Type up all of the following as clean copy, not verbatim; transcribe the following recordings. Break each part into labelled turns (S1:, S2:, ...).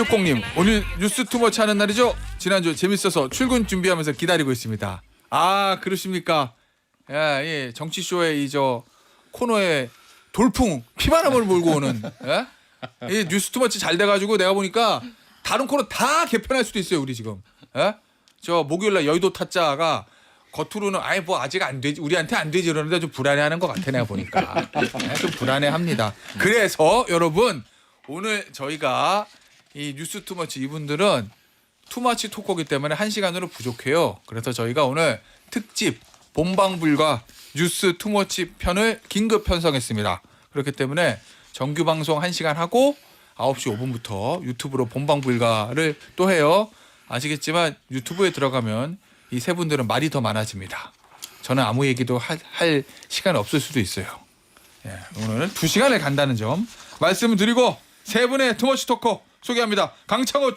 S1: 뚜껑님 오늘 뉴스 투머치 하는 날이죠? 지난주 재밌어서 출근 준비하면서 기다리고 있습니다. 아 그러십니까? 야, 예, 정치쇼의 이저 코너에 돌풍 피바람을 몰고 오는 예? 이 뉴스 투머치 잘 돼가지고 내가 보니까 다른 코너 다 개편할 수도 있어요 우리 지금. 예? 저 목요일날 여의도 타짜가 겉으로는 아예 뭐 아직 안 되지 우리한테 안 되지 이러는데 좀 불안해하는 것 같아 내가 보니까. 예, 좀 불안해합니다. 그래서 여러분 오늘 저희가 이 뉴스 투머치 이분들은 투머치 토커기 때문에 1시간으로 부족해요. 그래서 저희가 오늘 특집 본방불가 뉴스 투머치 편을 긴급 편성했습니다. 그렇기 때문에 정규 방송 1시간 하고 9시 5분부터 유튜브로 본방불가를 또 해요. 아시겠지만 유튜브에 들어가면 이 세 분들은 말이 더 많아집니다. 저는 아무 얘기도 할 시간이 없을 수도 있어요. 예, 오늘은 2시간을 간다는 점 말씀을 드리고 세 분의 투머치 토커 소개합니다. 강찬호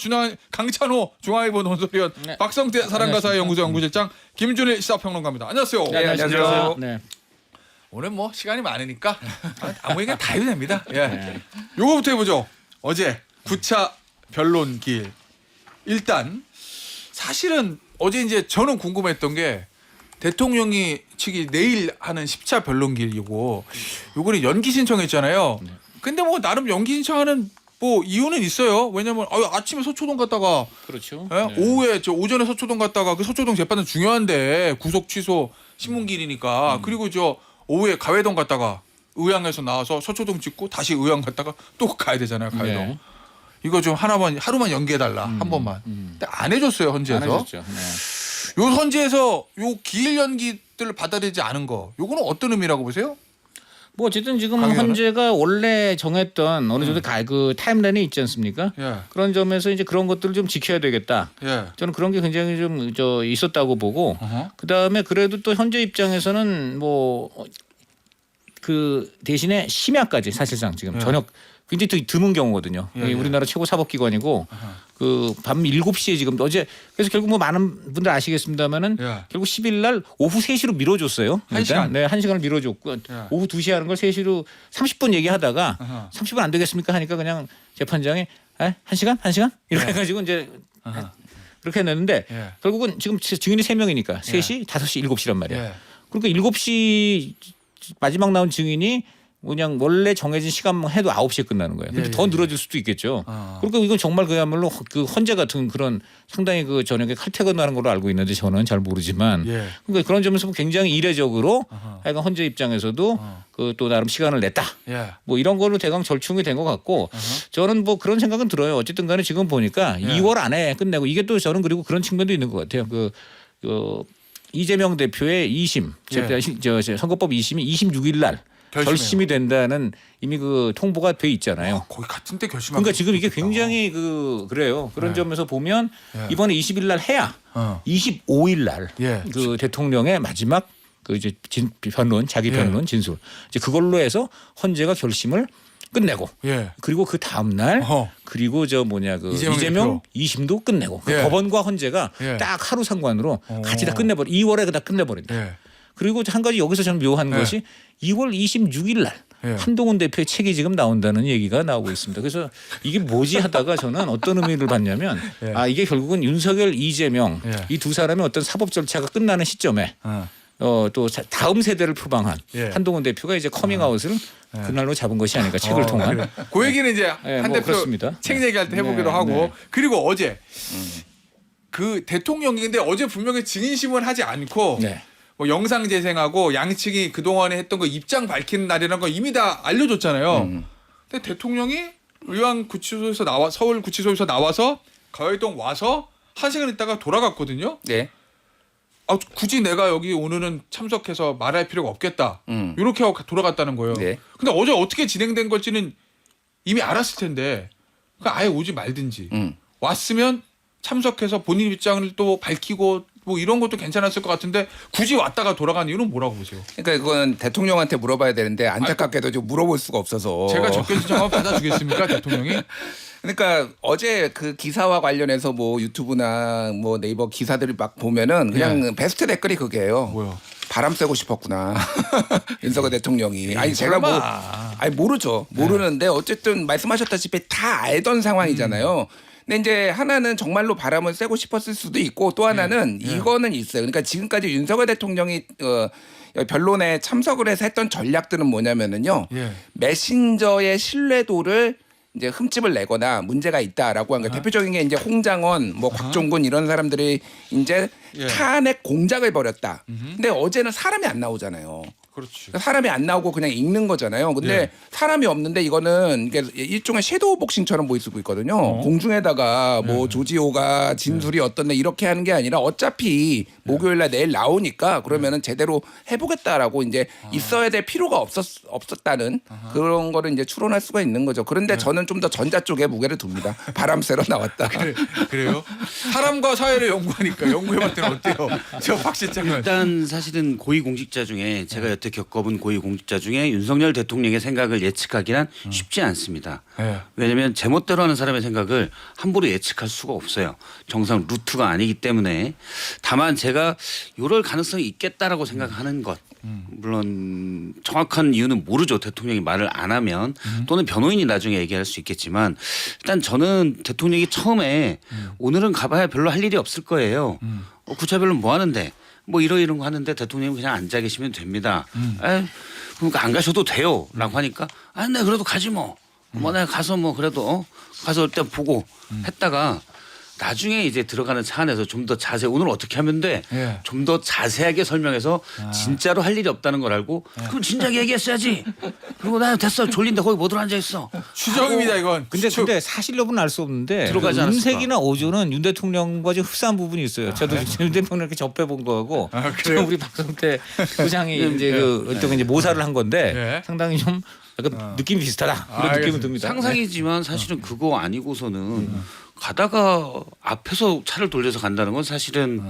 S1: 중앙일보 논설위원, 네. 박성태 사랑가사의 연구소 연구실장, 김준일 시사평론가입니다. 안녕하세요.
S2: 네, 안녕하세요. 네.
S1: 오늘 뭐 시간이 많으니까 아무 얘기나 다 해도 됩니다. 예. 네. 요거부터 해보죠. 어제 9차 변론길. 일단 사실은 어제 이제 저는 궁금했던 게 대통령이 측이 내일 하는 10차 변론길이고 요거는 연기 신청했잖아요. 근데 뭐 나름 연기 신청하는 뭐 이유는 있어요. 왜냐면 아침에 서초동 갔다가
S2: 그렇죠.
S1: 예?
S2: 네.
S1: 오후에 오전에 서초동 갔다가 그 서초동 재판은 중요한데 구속 취소 신문길이니까 그리고 오후에 가회동 갔다가 의왕에서 나와서 서초동 찍고 다시 의왕 갔다가 또 가야 되잖아요. 가회동.
S2: 네.
S1: 이거 좀 하루만 연기해달라 한 번만. 근데 안 해줬어요 헌재에서.
S2: 안 해줬죠. 네.
S1: 요 헌재에서 요 기일 연기들을 받아들이지 않은 거 요거는 어떤 의미라고 보세요?
S2: 뭐 어쨌든 지금
S1: 강의원은?
S2: 헌재가 원래 정했던 어느 정도 그 타임라인이 있지 않습니까?
S1: 예.
S2: 그런 점에서 이제 그런 것들을 좀 지켜야 되겠다.
S1: 예.
S2: 저는 그런 게 굉장히 좀 있었다고 보고 그 다음에 그래도 또 현재 입장에서는 뭐 그 대신에 심야까지 사실상 지금 저녁 굉장히 드문 경우거든요.
S1: 예.
S2: 우리나라 최고 사법기관이고 그 밤 7시에 지금 어제 그래서 결국 뭐 많은 분들 아시겠습니다만은
S1: 예.
S2: 결국 10일 날 오후 3시로 미뤄줬어요.
S1: 한 시간?
S2: 네, 1시간을 미뤄줬고 오후 2시에 하는 걸 3시로 30분 얘기하다가 30분 안 되겠습니까 하니까 그냥 재판장이 1시간? 1시간? 이렇게 해가지고 이제 그렇게 했는데 결국은 지금 증인이 3명이니까 3시, 5시, 7시란 말이에요.
S1: 예.
S2: 그러니까 7시 마지막 나온 증인이 그냥 원래 정해진 시간만 해도 9시에 끝나는 거예요. 근데 더 늘어질 수도 있겠죠. 그러니까 이건 정말 그야말로 그 헌재 같은 그런 상당히 그 저녁에 칼퇴근하는 걸로 알고 있는데 저는 잘 모르지만 그러니까 그런 점에서 굉장히 이례적으로 하여간 헌재 입장에서도 그 또 나름 시간을 냈다. 뭐 이런 걸로 대강 절충이 된 것 같고 저는 뭐 그런 생각은 들어요. 어쨌든 간에 지금 보니까 2월 안에 끝내고 이게 또 저는 그리고 그런 측면도 있는 것 같아요. 이재명 대표의 2심 선거법 2심이 26일 날 결심이 된다는 이미 그 통보가 돼 있잖아요.
S1: 거의 같은 때 결심한.
S2: 그러니까 지금 이게 굉장히 그래요. 그런 점에서 보면 이번에 20일 날 해야 25일 날 그 대통령의 마지막 그 이제 변론, 자기 변론 진술 이제 그걸로 해서 헌재가 결심을 끝내고 그리고 그 다음 날 그리고 이재명 2심도 끝내고 그 법원과 헌재가 딱 하루 상관으로 같이 다 끝내버려 2월에 다 끝내버린다. 그리고 한 가지 여기서 저는 묘한 것이 2월 26일 날 한동훈 대표의 책이 지금 나온다는 얘기가 나오고 있습니다. 그래서 이게 뭐지 하다가 저는 어떤 의미를 받냐면 이게 결국은 윤석열, 이재명 이 두 사람의 어떤 사법 절차가 끝나는 시점에 또 다음 세대를 표방한 한동훈 대표가 이제 커밍아웃을 그날로 잡은 것이 아닐까 책을 통한.
S1: 그래. 그 얘기는 이제 한 대표
S2: 그렇습니다.
S1: 책 얘기할 때 해보기로 하고 그리고 어제 그 대통령이 근데 어제 분명히 증인심을 하지 않고 뭐 영상 재생하고 양측이 그동안에 했던 거 입장 밝히는 날이라는 거 이미 다 알려줬잖아요. 근데 대통령이 의왕구치소에서 서울구치소에서 나와서 가회동 와서 1시간 있다가 돌아갔거든요.
S3: 네.
S1: 굳이 내가 여기 오늘은 참석해서 말할 필요가 없겠다. 이렇게 하고 돌아갔다는 거예요. 근데 어제 어떻게 진행된 걸지는 이미 알았을 텐데 그러니까 아예 오지 말든지 왔으면 참석해서 본인 입장을 또 밝히고 뭐 이런 것도 괜찮았을 것 같은데 굳이 왔다가 돌아간 이유는 뭐라고 보세요?
S3: 그러니까 이건 대통령한테 물어봐야 되는데 안타깝게도 좀 물어볼 수가 없어서
S1: 제가 접견 신청하면 받아주겠습니까 대통령이?
S3: 그러니까 어제 그 기사와 관련해서 뭐 유튜브나 뭐 네이버 기사들을 막 보면은 그냥 베스트 댓글이 그게요.
S1: 뭐요?
S3: 바람 쐬고 싶었구나. 윤석열 대통령이. 아니 제가 모르죠. 모르는데 어쨌든 말씀하셨다시피 다 알던 상황이잖아요. 근데 이제 하나는 정말로 바람은 쐬고 싶었을 수도 있고 또 하나는 이거는 있어요. 그러니까 지금까지 윤석열 대통령이 변론에 참석을 해서 했던 전략들은 뭐냐면은요. 메신저의 신뢰도를 이제 흠집을 내거나 문제가 있다라고 하는 거 대표적인 게 이제 홍장원, 뭐 곽종근 이런 사람들이 이제 탄핵 공작을 벌였다. 근데 어제는 사람이 안 나오잖아요.
S1: 그렇지.
S3: 사람이 안 나오고 그냥 읽는 거잖아요. 근데 사람이 없는데 이거는 이게 일종의 섀도우 복싱처럼 보일 수도 있거든요. 공중에다가 뭐 조지호가 진술이 어떤데 이렇게 하는 게 아니라 어차피 목요일날 내일 나오니까 그러면은 제대로 해보겠다라고 이제 있어야 될 필요가 없었다는 그런 거를 이제 추론할 수가 있는 거죠. 그런데 저는 좀 더 전자 쪽에 무게를 둡니다. 바람 쐬러 나왔다.
S1: 그래요? 사람과 사회를 연구하니까 연구해봤더니 어때요? 저 박 실장은.
S4: 일단 사실은 고위공직자 중에 제가 여태 겪어본 고위공직자 중에 윤석열 대통령의 생각을 예측하기란 쉽지 않습니다. 왜냐하면 제멋대로 하는 사람의 생각을 함부로 예측할 수가 없어요. 정상 루트가 아니기 때문에. 다만 제가 이럴 가능성이 있겠다라고 생각하는 것. 물론 정확한 이유는 모르죠. 대통령이 말을 안 하면 또는 변호인이 나중에 얘기할 수 있겠지만 일단 저는 대통령이 처음에 오늘은 가봐야 별로 할 일이 없을 거예요. 구차별로 뭐 하는데 뭐 이런 거 하는데 대통령이 그냥 앉아 계시면 됩니다. 그러니까 안 가셔도 돼요. 라고 하니까 네 그래도 가지 뭐. 뭐 내가 가서 뭐 그래도 가서 일단 보고 했다가 나중에 이제 들어가는 차 안에서 좀 더 자세히 오늘 어떻게 하면 돼? 좀 더 자세하게 설명해서 진짜로 할 일이 없다는 걸 알고 그럼 진작에 얘기했어야지. 그리고 나 됐어 졸린데 거기 못 앉아 있어.
S1: 추정입니다 이건.
S2: 근데 사실 여부는 알 수 없는데
S4: 들어가지 않았을까?
S2: 윤색이나 오조는 윤 대통령과 좀 흡사한 부분이 있어요. 저도 윤 대통령 이렇게 접해본 거하고 지금 우리 박성태 부장이 이제 어떤 이제 모사를 한 건데 상당히 좀 약간 느낌이 비슷하다 이런 느낌은 듭니다.
S4: 상상이지만 사실은 그거 아니고서는 가다가 앞에서 차를 돌려서 간다는 건 사실은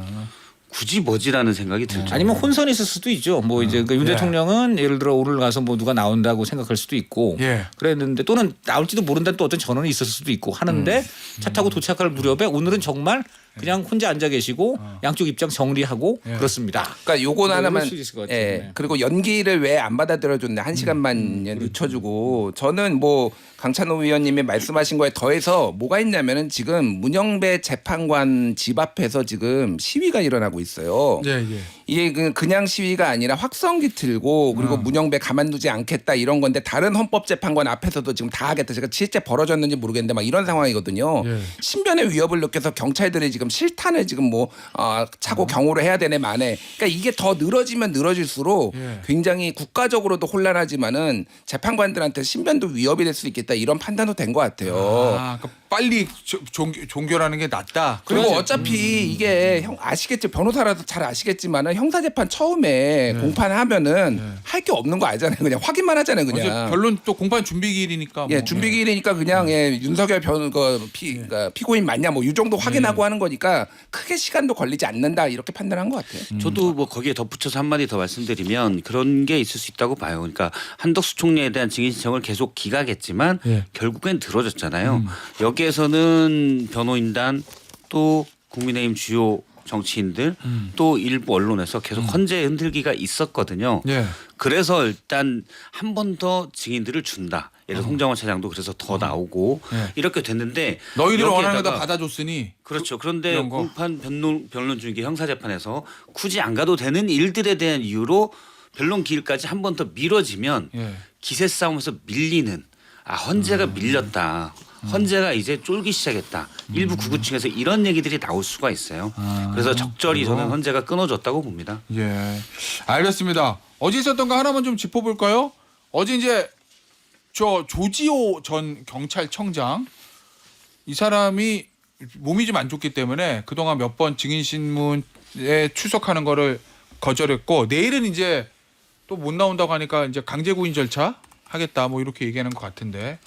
S4: 굳이 뭐지라는 생각이 들죠.
S2: 아니면 혼선이 있을 수도 있죠. 뭐 이제 그 윤 대통령은 예를 들어 오늘 가서 뭐 누가 나온다고 생각할 수도 있고 그랬는데 또는 나올지도 모른다는 또 어떤 전언이 있었을 수도 있고 하는데 차 타고 도착할 무렵에 오늘은 정말 그냥 혼자 앉아 계시고 양쪽 입장 정리하고 그렇습니다.
S3: 그러니까 요건 하나만
S2: 수 있을 것 같아요.
S3: 그리고 연기를 왜 안 받아들여줬냐 1시간만 늦춰주고 저는 뭐 강찬호 의원님이 말씀하신 거에 더해서 뭐가 있냐면은 지금 문영배 재판관 집 앞에서 지금 시위가 일어나고 있어요. 이게 그냥 시위가 아니라 확성기 틀고 그리고 문영배 가만두지 않겠다 이런 건데 다른 헌법재판관 앞에서도 지금 다 하겠다. 제가 실제 벌어졌는지 모르겠는데 막 이런 상황이거든요. 신변의 위협을 느껴서 경찰들이 지금 실탄을 지금 뭐 차고 경호를 해야 되네 만에. 그러니까 이게 더 늘어지면 늘어질수록 굉장히 국가적으로도 혼란하지만은 재판관들한테 신변도 위협이 될 수 있겠다 이런 판단도 된 것 같아요.
S1: 그러니까 빨리 종결하는 게 낫다.
S3: 그리고 어차피 이게 형 아시겠죠 변호사라도 잘 아시겠지만은 형사재판 처음에 공판하면 할 게 없는 거 알잖아요. 그냥 확인만 하잖아요. 그냥.
S1: 변론 또 공판 준비기일이니까. 뭐.
S3: 준비기일이니까 그냥 윤석열 그러니까 피고인 맞냐 뭐 이 정도 확인하고 하는 거니까 크게 시간도 걸리지 않는다 이렇게 판단한 것 같아요.
S4: 저도 뭐 거기에 덧붙여서 한마디 더 말씀드리면 그런 게 있을 수 있다고 봐요. 그러니까 한덕수 총리에 대한 증인 신청을 계속 기각했지만 결국엔 들어줬잖아요. 여기에서는 변호인단 또 국민의힘 주요 정치인들 또 일부 언론에서 계속 헌재 흔들기가 있었거든요. 그래서 일단 한 번 더 증인들을 준다. 예를 들어 홍장원 차장도 그래서 더 나오고 이렇게 됐는데
S1: 너희들 원하는 거
S4: 여기에다가
S1: 다 받아줬으니.
S4: 그렇죠. 그런데
S1: 이런 거.
S4: 공판 변론 중에 형사재판에서 굳이 안 가도 되는 일들에 대한 이유로 변론 기일까지 한 번 더 미뤄지면 기세 싸움에서 밀리는 헌재가 밀렸다. 헌재가 이제 쫄기 시작했다. 일부 구구층에서 이런 얘기들이 나올 수가 있어요. 그래서 적절히 저는 헌재가 끊어졌다고 봅니다.
S1: 알겠습니다. 어제 있었던 거 하나만 좀 짚어볼까요? 어제 이제 저 조지호 전 경찰청장 이 사람이 몸이 좀 안 좋기 때문에 그동안 몇 번 증인 신문에 출석하는 거를 거절했고 내일은 이제 또 못 나온다고 하니까 이제 강제 구인 절차 하겠다 뭐 이렇게 얘기하는 것 같은데.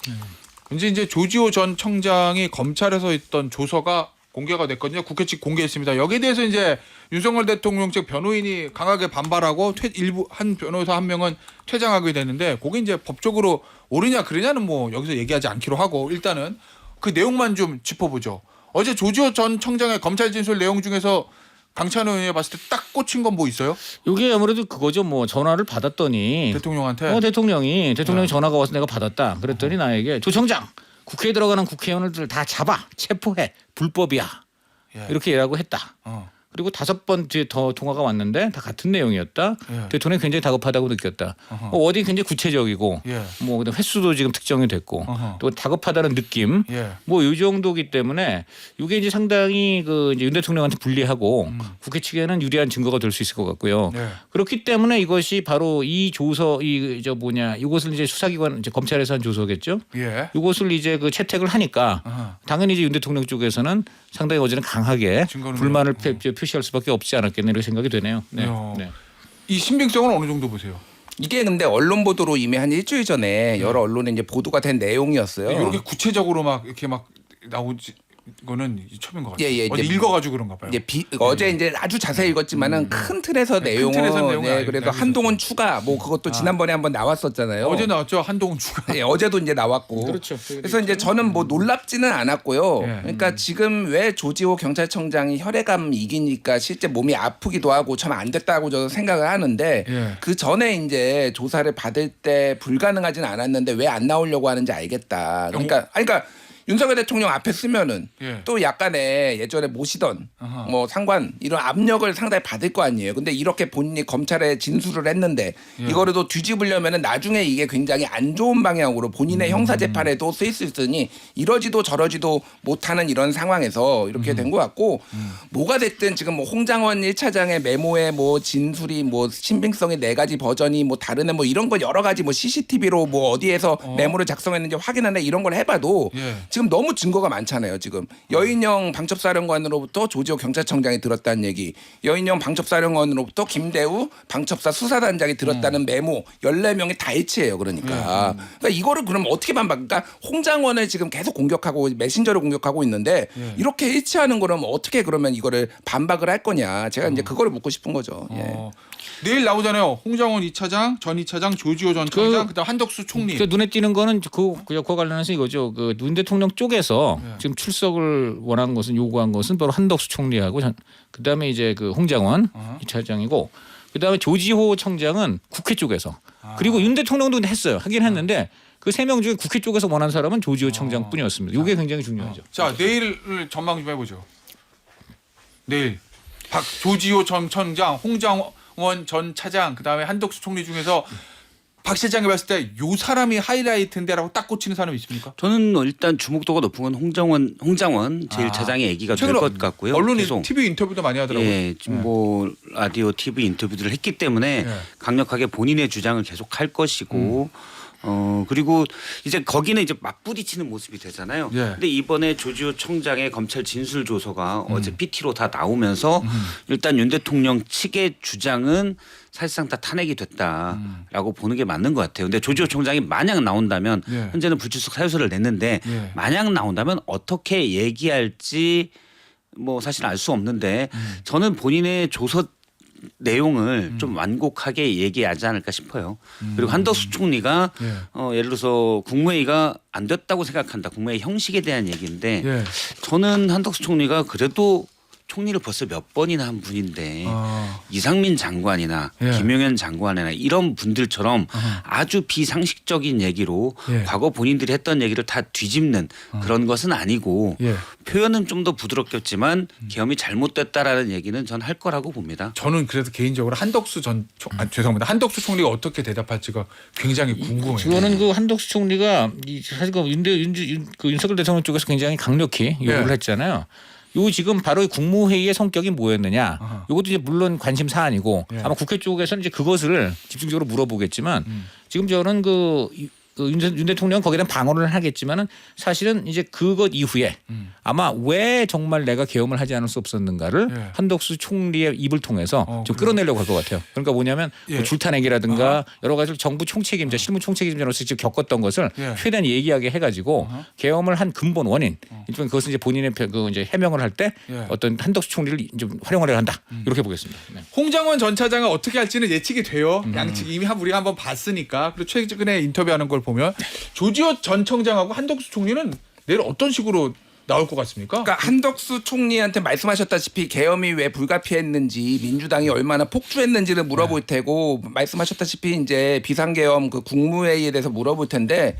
S1: 이제 조지호 전 청장이 검찰에서 있던 조서가 공개가 됐거든요. 국회 측 공개했습니다. 여기에 대해서 이제 윤석열 대통령 측 변호인이 강하게 반발하고 일부 한 변호사 한 명은 퇴장하게 되는데 그게 이제 법적으로 옳으냐 그러냐는 뭐 여기서 얘기하지 않기로 하고 일단은 그 내용만 좀 짚어보죠. 어제 조지호 전 청장의 검찰 진술 내용 중에서 강찬호 의원이 봤을 때 딱 꽂힌 건 뭐 있어요?
S2: 이게 아무래도 그거죠. 뭐 전화를 받았더니
S1: 대통령한테
S2: 대통령이 전화가 와서 내가 받았다. 그랬더니 나에게 조 청장 국회에 들어가는 국회의원들 다 잡아 체포해 불법이야
S1: 예.
S2: 이렇게 얘기하고 했다. 그리고 5번 뒤에 더 통화가 왔는데 다 같은 내용이었다.
S1: 예.
S2: 대통령이 굉장히 다급하다고 느꼈다. 어디 굉장히 구체적이고
S1: 예.
S2: 뭐 그다음 횟수도 지금 특정이 됐고
S1: 어허.
S2: 또 다급하다는 느낌
S1: 예.
S2: 뭐 이 정도기 때문에 이게 이제 상당히 그 이제 윤 대통령한테 불리하고 국회 측에는 유리한 증거가 될 수 있을 것 같고요.
S1: 예.
S2: 그렇기 때문에 이것이 바로 이 조서 이것을 이제 수사기관 이제 검찰에서 한 조서겠죠.
S1: 예.
S2: 이것을 이제 그 채택을 하니까
S1: 아하.
S2: 당연히 이제 윤 대통령 쪽에서는 상당히 어제는 강하게
S1: 증거는
S2: 불만을 표시할 수밖에 없지 않았겠네 이런 생각이 되네요. 네.
S1: 야.
S2: 네.
S1: 이 신빙성은 어느 정도 보세요?
S3: 이게 근데 언론 보도로 이미 한 일주일 전에 여러 언론에 이제 보도가 된 내용이었어요.
S1: 이렇게 구체적으로 막 이렇게 막 나오지 거는 처음인 것 같아요.
S3: 예,
S1: 어제
S3: 이제
S1: 읽어가지고 그런가 봐요.
S3: 어제 이제 아주 자세히 읽었지만은 큰 틀에서
S1: 네,
S3: 내용은
S1: 큰 틀에서 내용은
S3: 네, 그래서
S1: 알고
S3: 한동훈 추가 뭐 그것도 지난번에 한번 나왔었잖아요.
S1: 어제 나왔죠. 한동훈 추가.
S3: 예, 어제도 이제 나왔고.
S2: 그렇죠.
S3: 그래서 이제 저는 뭐 놀랍지는 않았고요.
S1: 예.
S3: 그러니까 지금 왜 조지호 경찰청장이 혈액암 이기니까 실제 몸이 아프기도 하고 참 안 됐다고 저는 생각을 하는데
S1: 예.
S3: 그 전에 이제 조사를 받을 때 불가능하진 않았는데 왜 안 나오려고 하는지 알겠다. 그러니까 윤석열 대통령 앞에 쓰면은
S1: 예.
S3: 또 약간의 예전에 모시던
S1: 아하.
S3: 뭐 상관 이런 압력을 상당히 받을 거 아니에요. 근데 이렇게 본인이 검찰에 진술을 했는데
S1: 예.
S3: 이거를 또 뒤집으려면은 나중에 이게 굉장히 안 좋은 방향으로 본인의 형사 재판에도 쓰일 수 있으니 이러지도 저러지도 못하는 이런 상황에서 이렇게 된 것 같고 뭐가 됐든 지금 뭐 홍장원 1차장의 메모에 뭐 진술이 뭐 신빙성의 4가지 버전이 뭐 다르네 뭐 이런 거 여러 가지 뭐 CCTV로 뭐 어디에서 메모를 작성했는지 확인하네 이런 걸 해봐도
S1: 예.
S3: 지금 너무 증거가 많잖아요. 지금 여인영 방첩사령관으로부터 조지호 경찰청장이 들었다는 얘기, 여인영 방첩사령관으로부터 김대우 방첩사 수사단장이 들었다는 메모 14명이 다 일치해요. 그러니까. 그러니까 이거를 그럼 어떻게 반박? 그러니까 홍장원을 지금 계속 공격하고 메신저를 공격하고 있는데 이렇게 일치하는 거라면 어떻게 그러면 이거를 반박을 할 거냐? 제가 이제 그거를 묻고 싶은 거죠. 예.
S1: 내일 나오잖아요. 홍장원 2차장, 전 2차장, 조지호 전 청장, 그다음 한덕수 총리.
S2: 그 눈에 띄는 거는 그거 관련해서 이거죠. 그 윤 대통령 쪽에서 지금 출석을 원한 것은 요구한 것은 바로 한덕수 총리하고 그다음에 이제 그 홍장원 2차장이고 그다음에 조지호 청장은 국회 쪽에서 그리고 윤 대통령도 했어요. 하긴 했는데 그 3명 중에 국회 쪽에서 원한 사람은 조지호 청장뿐이었습니다. 이게 굉장히 중요하죠.
S1: 자, 내일을 전망 좀 해보죠. 내일 조지호 전 청장, 홍장원 전 차장, 그다음에 한덕수 총리 중에서 박 실장이 봤을 때 요 사람이 하이라이트인데라고 딱 꽂히는 사람이 있습니까?
S4: 저는 일단 주목도가 높은 건 홍장원 제1차장의 얘기가 될 것 같고요.
S1: 언론이
S4: 계속.
S1: TV 인터뷰도 많이 하더라고요.
S4: 예, 지금 뭐 라디오, TV 인터뷰들을 했기 때문에 강력하게 본인의 주장을 계속 할 것이고 그리고 이제 거기는 이제 맞부딪히는 모습이 되잖아요.
S1: 예.
S4: 근데 이번에 조지호 청장의 검찰 진술 조서가 어제 PT로 다 나오면서 일단 윤 대통령 측의 주장은 사실상 다 탄핵이 됐다라고 보는 게 맞는 것 같아요. 근데 조지호 총장이 만약 나온다면
S1: 예.
S4: 현재는 불출석 사유서를 냈는데
S1: 예.
S4: 만약 나온다면 어떻게 얘기할지 뭐 사실 알 수 없는데 저는 본인의 조서 내용을 좀 완곡하게 얘기하지 않을까 싶어요. 그리고 한덕수 총리가 예를 들어서 국무회의가 안 됐다고 생각한다. 국무회의 형식에 대한 얘기인데
S1: 예.
S4: 저는 한덕수 총리가 그래도 총리를 벌써 몇 번이나 한 분인데 이상민 장관이나
S1: 예.
S4: 김용현 장관이나 이런 분들처럼 아주 비상식적인 얘기로
S1: 예.
S4: 과거 본인들이 했던 얘기를 다 뒤집는 그런 것은 아니고
S1: 예.
S4: 표현은 좀 더 부드럽겠지만 계엄이 잘못됐다라는 얘기는 전 할 거라고 봅니다.
S1: 저는 그래서 개인적으로 한덕수 죄송합니다. 한덕수 총리가 어떻게 대답할지가 굉장히 궁금해요.
S2: 저는 그 한덕수 총리가 사실 그 윤석열 대통령 쪽에서 굉장히 강력히 요구를
S1: 예.
S2: 했잖아요. 요 지금 바로 국무회의의 성격이 뭐였느냐. 이것도 이제 물론 관심 사안이고
S1: 예.
S2: 아마 국회 쪽에서는 이제 그것을 집중적으로 물어보겠지만 지금 저는 윤 대통령 거기에 대한 방어를 하겠지만은 사실은 이제 그것 이후에 아마 왜 정말 내가 계엄을 하지 않을 수 없었는가를
S1: 예.
S2: 한덕수 총리의 입을 통해서 좀
S1: 그래요?
S2: 끌어내려고 할 것 같아요. 그러니까 뭐냐면
S1: 예.
S2: 뭐 줄탄핵이라든가 여러 가지 정부 총책임자, 실무 총책임자로서 직접 겪었던 것을
S1: 예.
S2: 최대한 얘기하게 해가지고 계엄을 한 근본 원인, 일종의 그것은 이제 본인의 그 이제 해명을 할 때
S1: 예.
S2: 어떤 한덕수 총리를 좀 활용하려 한다 이렇게 보겠습니다. 네.
S1: 홍장원 전 차장은 어떻게 할지는 예측이 돼요. 양측 이미 우리가 한번 봤으니까. 그리고 최근에 인터뷰하는 걸 보면 조지호 전 청장하고 한덕수 총리는 내일 어떤 식으로 나올 것 같습니까?
S3: 그러니까 한덕수 총리한테 말씀하셨다시피 계엄이 왜 불가피했는지 민주당이 얼마나 폭주했는지를 물어볼 테고 말씀하셨다시피 이제 비상계엄 그 국무회의에 대해서 물어볼 텐데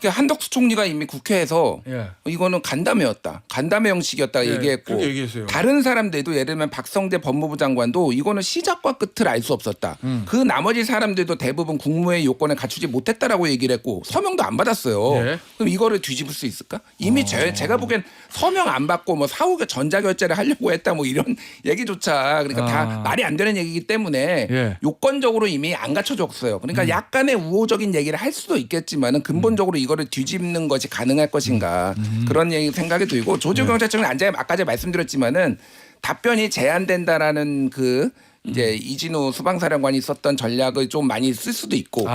S3: 한덕수 총리가 이미 국회에서
S1: 예.
S3: 이거는 간담회였다. 간담회 형식이었다
S1: 예,
S3: 얘기했고
S1: 그렇게 얘기했어요.
S3: 다른 사람들도 예를 들면 박성재 법무부 장관도 이거는 시작과 끝을 알 수 없었다. 그 나머지 사람들도 대부분 국무회의 요건을 갖추지 못했다라고 얘기를 했고 서명도 안 받았어요.
S1: 예.
S3: 그럼 이거를 뒤집을 수 있을까? 이미 제가 보기엔 서명 안 받고 뭐 사후에 전자결제를 하려고 했다 뭐 이런 얘기조차 그러니까 다 말이 안 되는 얘기이기 때문에
S1: 예.
S3: 요건적으로 이미 안 갖춰졌어요. 그러니까 약간의 우호적인 얘기를 할 수도 있겠지만은 근본적으로 이거를 뒤집는 것이 가능할 것인가 그런 얘기 생각이 들고 조지호 경찰청은 아까 제가 말씀드렸지만은 답변이 제한된다라는 그 이제 이진우 수방사령관이 썼던 전략을 좀 많이 쓸 수도 있고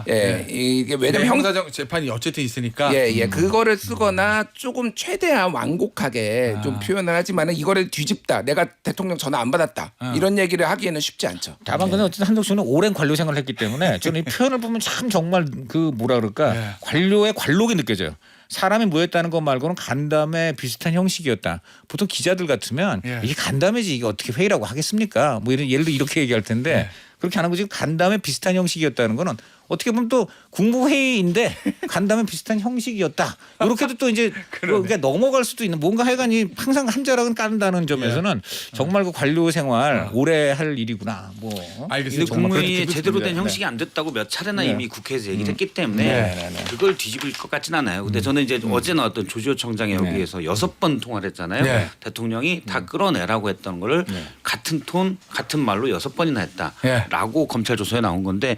S3: 예, 이게 왜냐면
S1: 형사적 재판이 어쨌든 있으니까
S3: 예, 그거를 쓰거나 조금 최대한 완곡하게 좀 표현을 하지만은 이거를 뒤집다. 내가 대통령 전화 안 받았다. 이런 얘기를 하기에는 쉽지 않죠.
S2: 다만 근데 어쨌든 한덕수는 오랜 관료 생활을 했기 때문에 저는 이 표현을 보면 참 정말 그 뭐라 그럴까 관료의 관록이 느껴져요. 사람이 모였다는 것 말고는 간담회 비슷한 형식이었다. 보통 기자들 같으면 이게 간담회지 이게 어떻게 회의라고 하겠습니까? 뭐 이런 예를 들어 이렇게 얘기할 텐데 그렇게 안 하고 지금 간담회 비슷한 형식이었다는 거는 어떻게 보면 또 국무회의인데 간담회 비슷한 형식이었다. 이렇게도 또 이제 그러니까 넘어갈 수도 있는 뭔가 하여간이 항상 한 자락은 깐다는 점에서는 정말 그 관료 생활 오래 할 일이구나. 뭐
S1: 알겠습니다.
S4: 근데 국무회의
S2: 그렇게
S4: 제대로 된
S2: 네.
S4: 형식이 안 됐다고 몇 차례나 이미 국회에서 얘기를 했기 때문에 그걸 뒤집을 것 같진 않아요. 근데 저는 이제 어제 나왔던 조지호 청장이 여기에서 6번 통화를 했잖아요. 대통령이 다 끌어내라고 했던 거를 같은 톤 같은 말로 6번이나 했다라고 검찰 조서에 나온 건데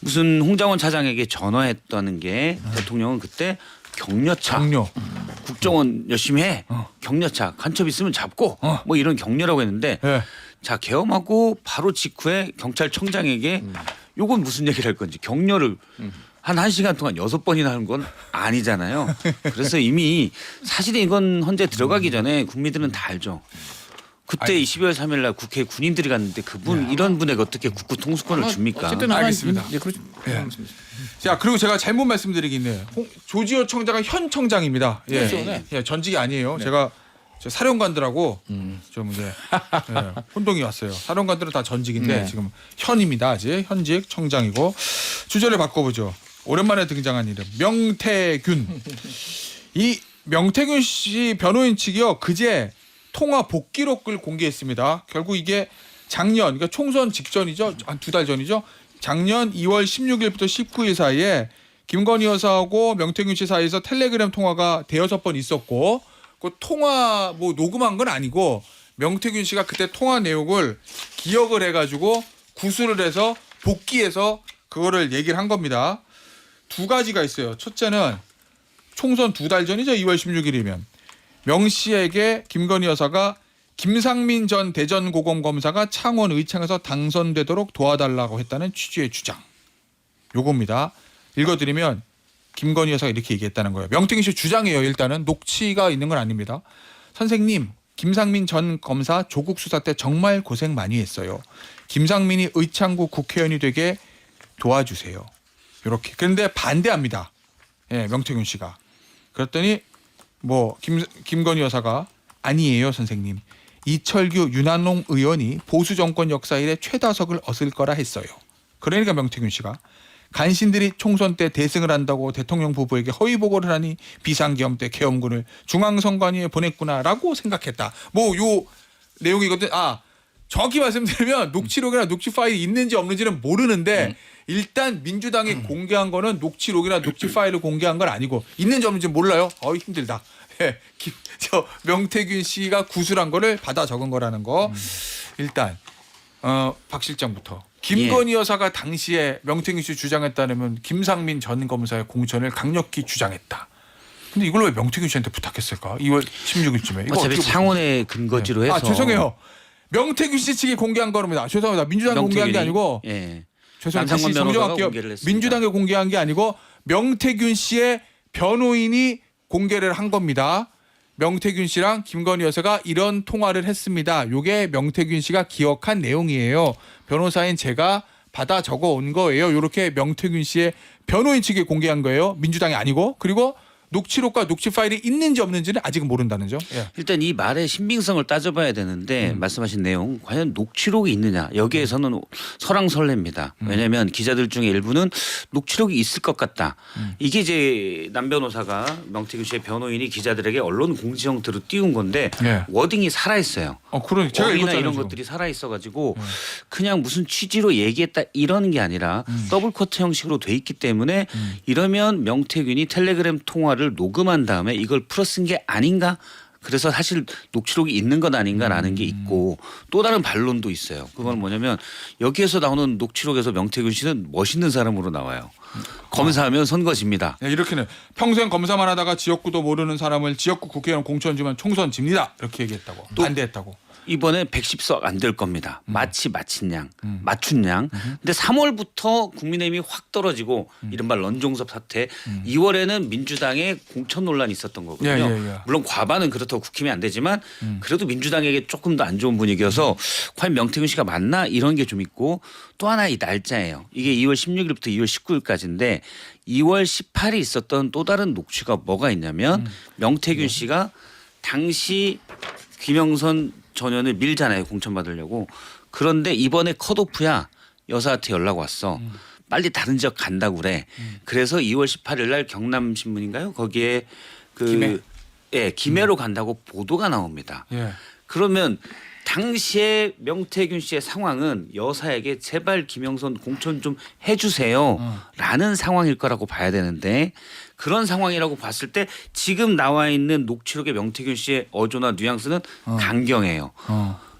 S4: 무슨 홍장원 차장에게 전화했다는 게 대통령은 그때 격려차 국정원 열심히 해 격려차 간첩 있으면 잡고 뭐 이런 격려라고 했는데 자 계엄하고 바로 직후에 경찰청장에게 요건 무슨 얘기를 할 건지 격려를 한 1시간 동안 6번이나 하는 건 아니잖아요. 그래서 이미 사실은 이건 헌재 들어가기 전에 국민들은 다 알죠. 그때 12월 3일 날 국회에 군인들이 갔는데 그분 이런 분에게 어떻게 국부 통수권을 줍니까?
S2: 어쨌든
S1: 알겠습니다.
S2: 네, 그렇죠.
S1: 자 그리고 제가 잘못 말씀드리겠네요. 조지호 청장은 현 청장입니다.
S2: 그렇죠.
S1: 전직이 아니에요. 제가 사령관들하고 좀 이제 혼동이 왔어요. 사령관들은 다 전직인데 지금 현입니다. 아직 현직 청장이고 주제를 바꿔보죠. 오랜만에 등장한 이름 명태균. 이 명태균 씨 변호인 측이요 그제 통화 복기록을 공개했습니다. 결국 이게 작년 그러니까 총선 직전이죠. 한 2달 전이죠. 작년 2월 16일부터 19일 사이에 김건희 여사하고 명태균 씨 사이에서 텔레그램 통화가 대여섯 번 있었고 그 통화 뭐 녹음한 건 아니고 명태균 씨가 그때 통화 내용을 기억을 해가지고 구술을 해서 복기해서 그거를 얘기를 한 겁니다. 2가지가 있어요. 첫째는 총선 2달 전이죠. 2월 16일이면. 명 씨에게 김건희 여사가 김상민 전 대전고검검사가 창원 의창에서 당선되도록 도와달라고 했다는 취지의 주장. 요겁니다. 읽어드리면 김건희 여사가 이렇게 얘기했다는 거예요. 명태균 씨 주장이에요. 일단은 녹취가 있는 건 아닙니다. 선생님, 김상민 전 검사 조국 수사 때 정말 고생 많이 했어요. 김상민이 의창구 국회의원이 되게 도와주세요. 이렇게. 그런데 반대합니다. 명태균 씨가. 그랬더니 뭐 김건희 여사가 아니에요 선생님. 이철규 윤한홍 의원이 보수 정권 역사 이래 최다석을 얻을 거라 했어요. 그러니까 명태균 씨가 간신들이 총선 때 대승을 한다고 대통령 부부에게 허위 보고를 하니 비상계엄 때 계엄군을 중앙선관위에 보냈구나라고 생각했다. 뭐 요 내용이거든. 정확히 말씀드리면 녹취록이나 녹취 파일이 있는지 없는지는 모르는데 일단 민주당이 공개한 거는 녹취록이나 녹취 파일을 공개한 건 아니고 있는지 없는지 몰라요. 힘들다. 저 명태균 씨가 구술한 거를 받아 적은 거라는 거. 일단 박 실장부터. 김건희 여사가 당시에 명태균 씨 주장했다면 김상민 전 검사의 공천을 강력히 주장했다. 근데 이걸 왜 명태균 씨한테 부탁했을까? 2월 16일쯤에.
S4: 어차피 창원의 근거지로 해서.
S1: 죄송해요. 명태균 씨 측이 공개한 겁니다. 죄송합니다. 민주당이 공개한 게 아니고. 죄송합니다. 다시 정정할게요. 민주당이 공개한 게 아니고 명태균 씨의 변호인이 공개를 한 겁니다. 명태균 씨랑 김건희 여사가 이런 통화를 했습니다. 이게 명태균 씨가 기억한 내용이에요. 변호사인 제가 받아 적어 온 거예요. 이렇게 명태균 씨의 변호인 측이 공개한 거예요. 민주당이 아니고. 그리고 녹취록과 녹취 파일이 있는지 없는지는 아직은 모른다는 점. 예.
S4: 일단 이 말의 신빙성을 따져봐야 되는데 말씀하신 내용 과연 녹취록이 있느냐 여기에서는 설왕설래입니다. 왜냐하면 기자들 중에 일부는 녹취록이 있을 것 같다. 이게 이제 남 변호사가 명태균 씨의 변호인이 기자들에게 언론 공지 형태로 띄운 건데
S1: 예.
S4: 워딩이 살아있어요.
S1: 그러니 제가
S4: 어휘나
S1: 읽었잖아요.
S4: 이런
S1: 지금.
S4: 것들이 살아있어가지고 그냥 무슨 취지로 얘기했다 이러는 게 아니라 더블 쿼트 형식으로 돼 있기 때문에 이러면 명태균이 텔레그램 통화를 녹음한 다음에 이걸 풀어쓴 게 아닌가? 그래서 사실 녹취록이 있는 것 아닌가라는 게 있고 또 다른 반론도 있어요. 그건 뭐냐면 여기에서 나오는 녹취록에서 명태균 씨는 멋있는 사람으로 나와요. 검사하면 선거집니다.
S1: 네, 이렇게는 평생 검사만 하다가 지역구도 모르는 사람을 지역구 국회의원 공천 주면 총선 집니다. 이렇게 얘기했다고. 반대했다고.
S4: 이번에 110석 안 될 겁니다. 마치 맞춘 양. 근데 3월부터 국민의힘이 확 떨어지고 이른바 런종섭 사태 2월에는 민주당의 공천 논란이 있었던 거거든요.
S1: 예.
S4: 물론 과반은 그렇다고 국힘이 안 되지만 그래도 민주당에게 조금 더 안 좋은 분위기여서 과연 명태균 씨가 맞나 이런 게 좀 있고 또 하나 이 날짜예요. 이게 2월 16일부터 2월 19일까지인데 2월 18일 있었던 또 다른 녹취가 뭐가 있냐면 명태균 씨가 당시 김영선 전현을 밀잖아요. 공천 받으려고. 그런데 이번에 컷오프야 여사한테 연락 왔어. 빨리 다른 지역 간다고 그래. 그래서 2월 18일 날 경남신문인가요? 거기에
S1: 김해?
S4: 김해로 간다고 보도가 나옵니다.
S1: 예.
S4: 그러면 당시에 명태균 씨의 상황은 여사에게 제발 김영선 공천 좀 해주세요 라는 상황일 거라고 봐야 되는데 그런 상황이라고 봤을 때 지금 나와 있는 녹취록의 명태균 씨의 어조나 뉘앙스는 강경해요.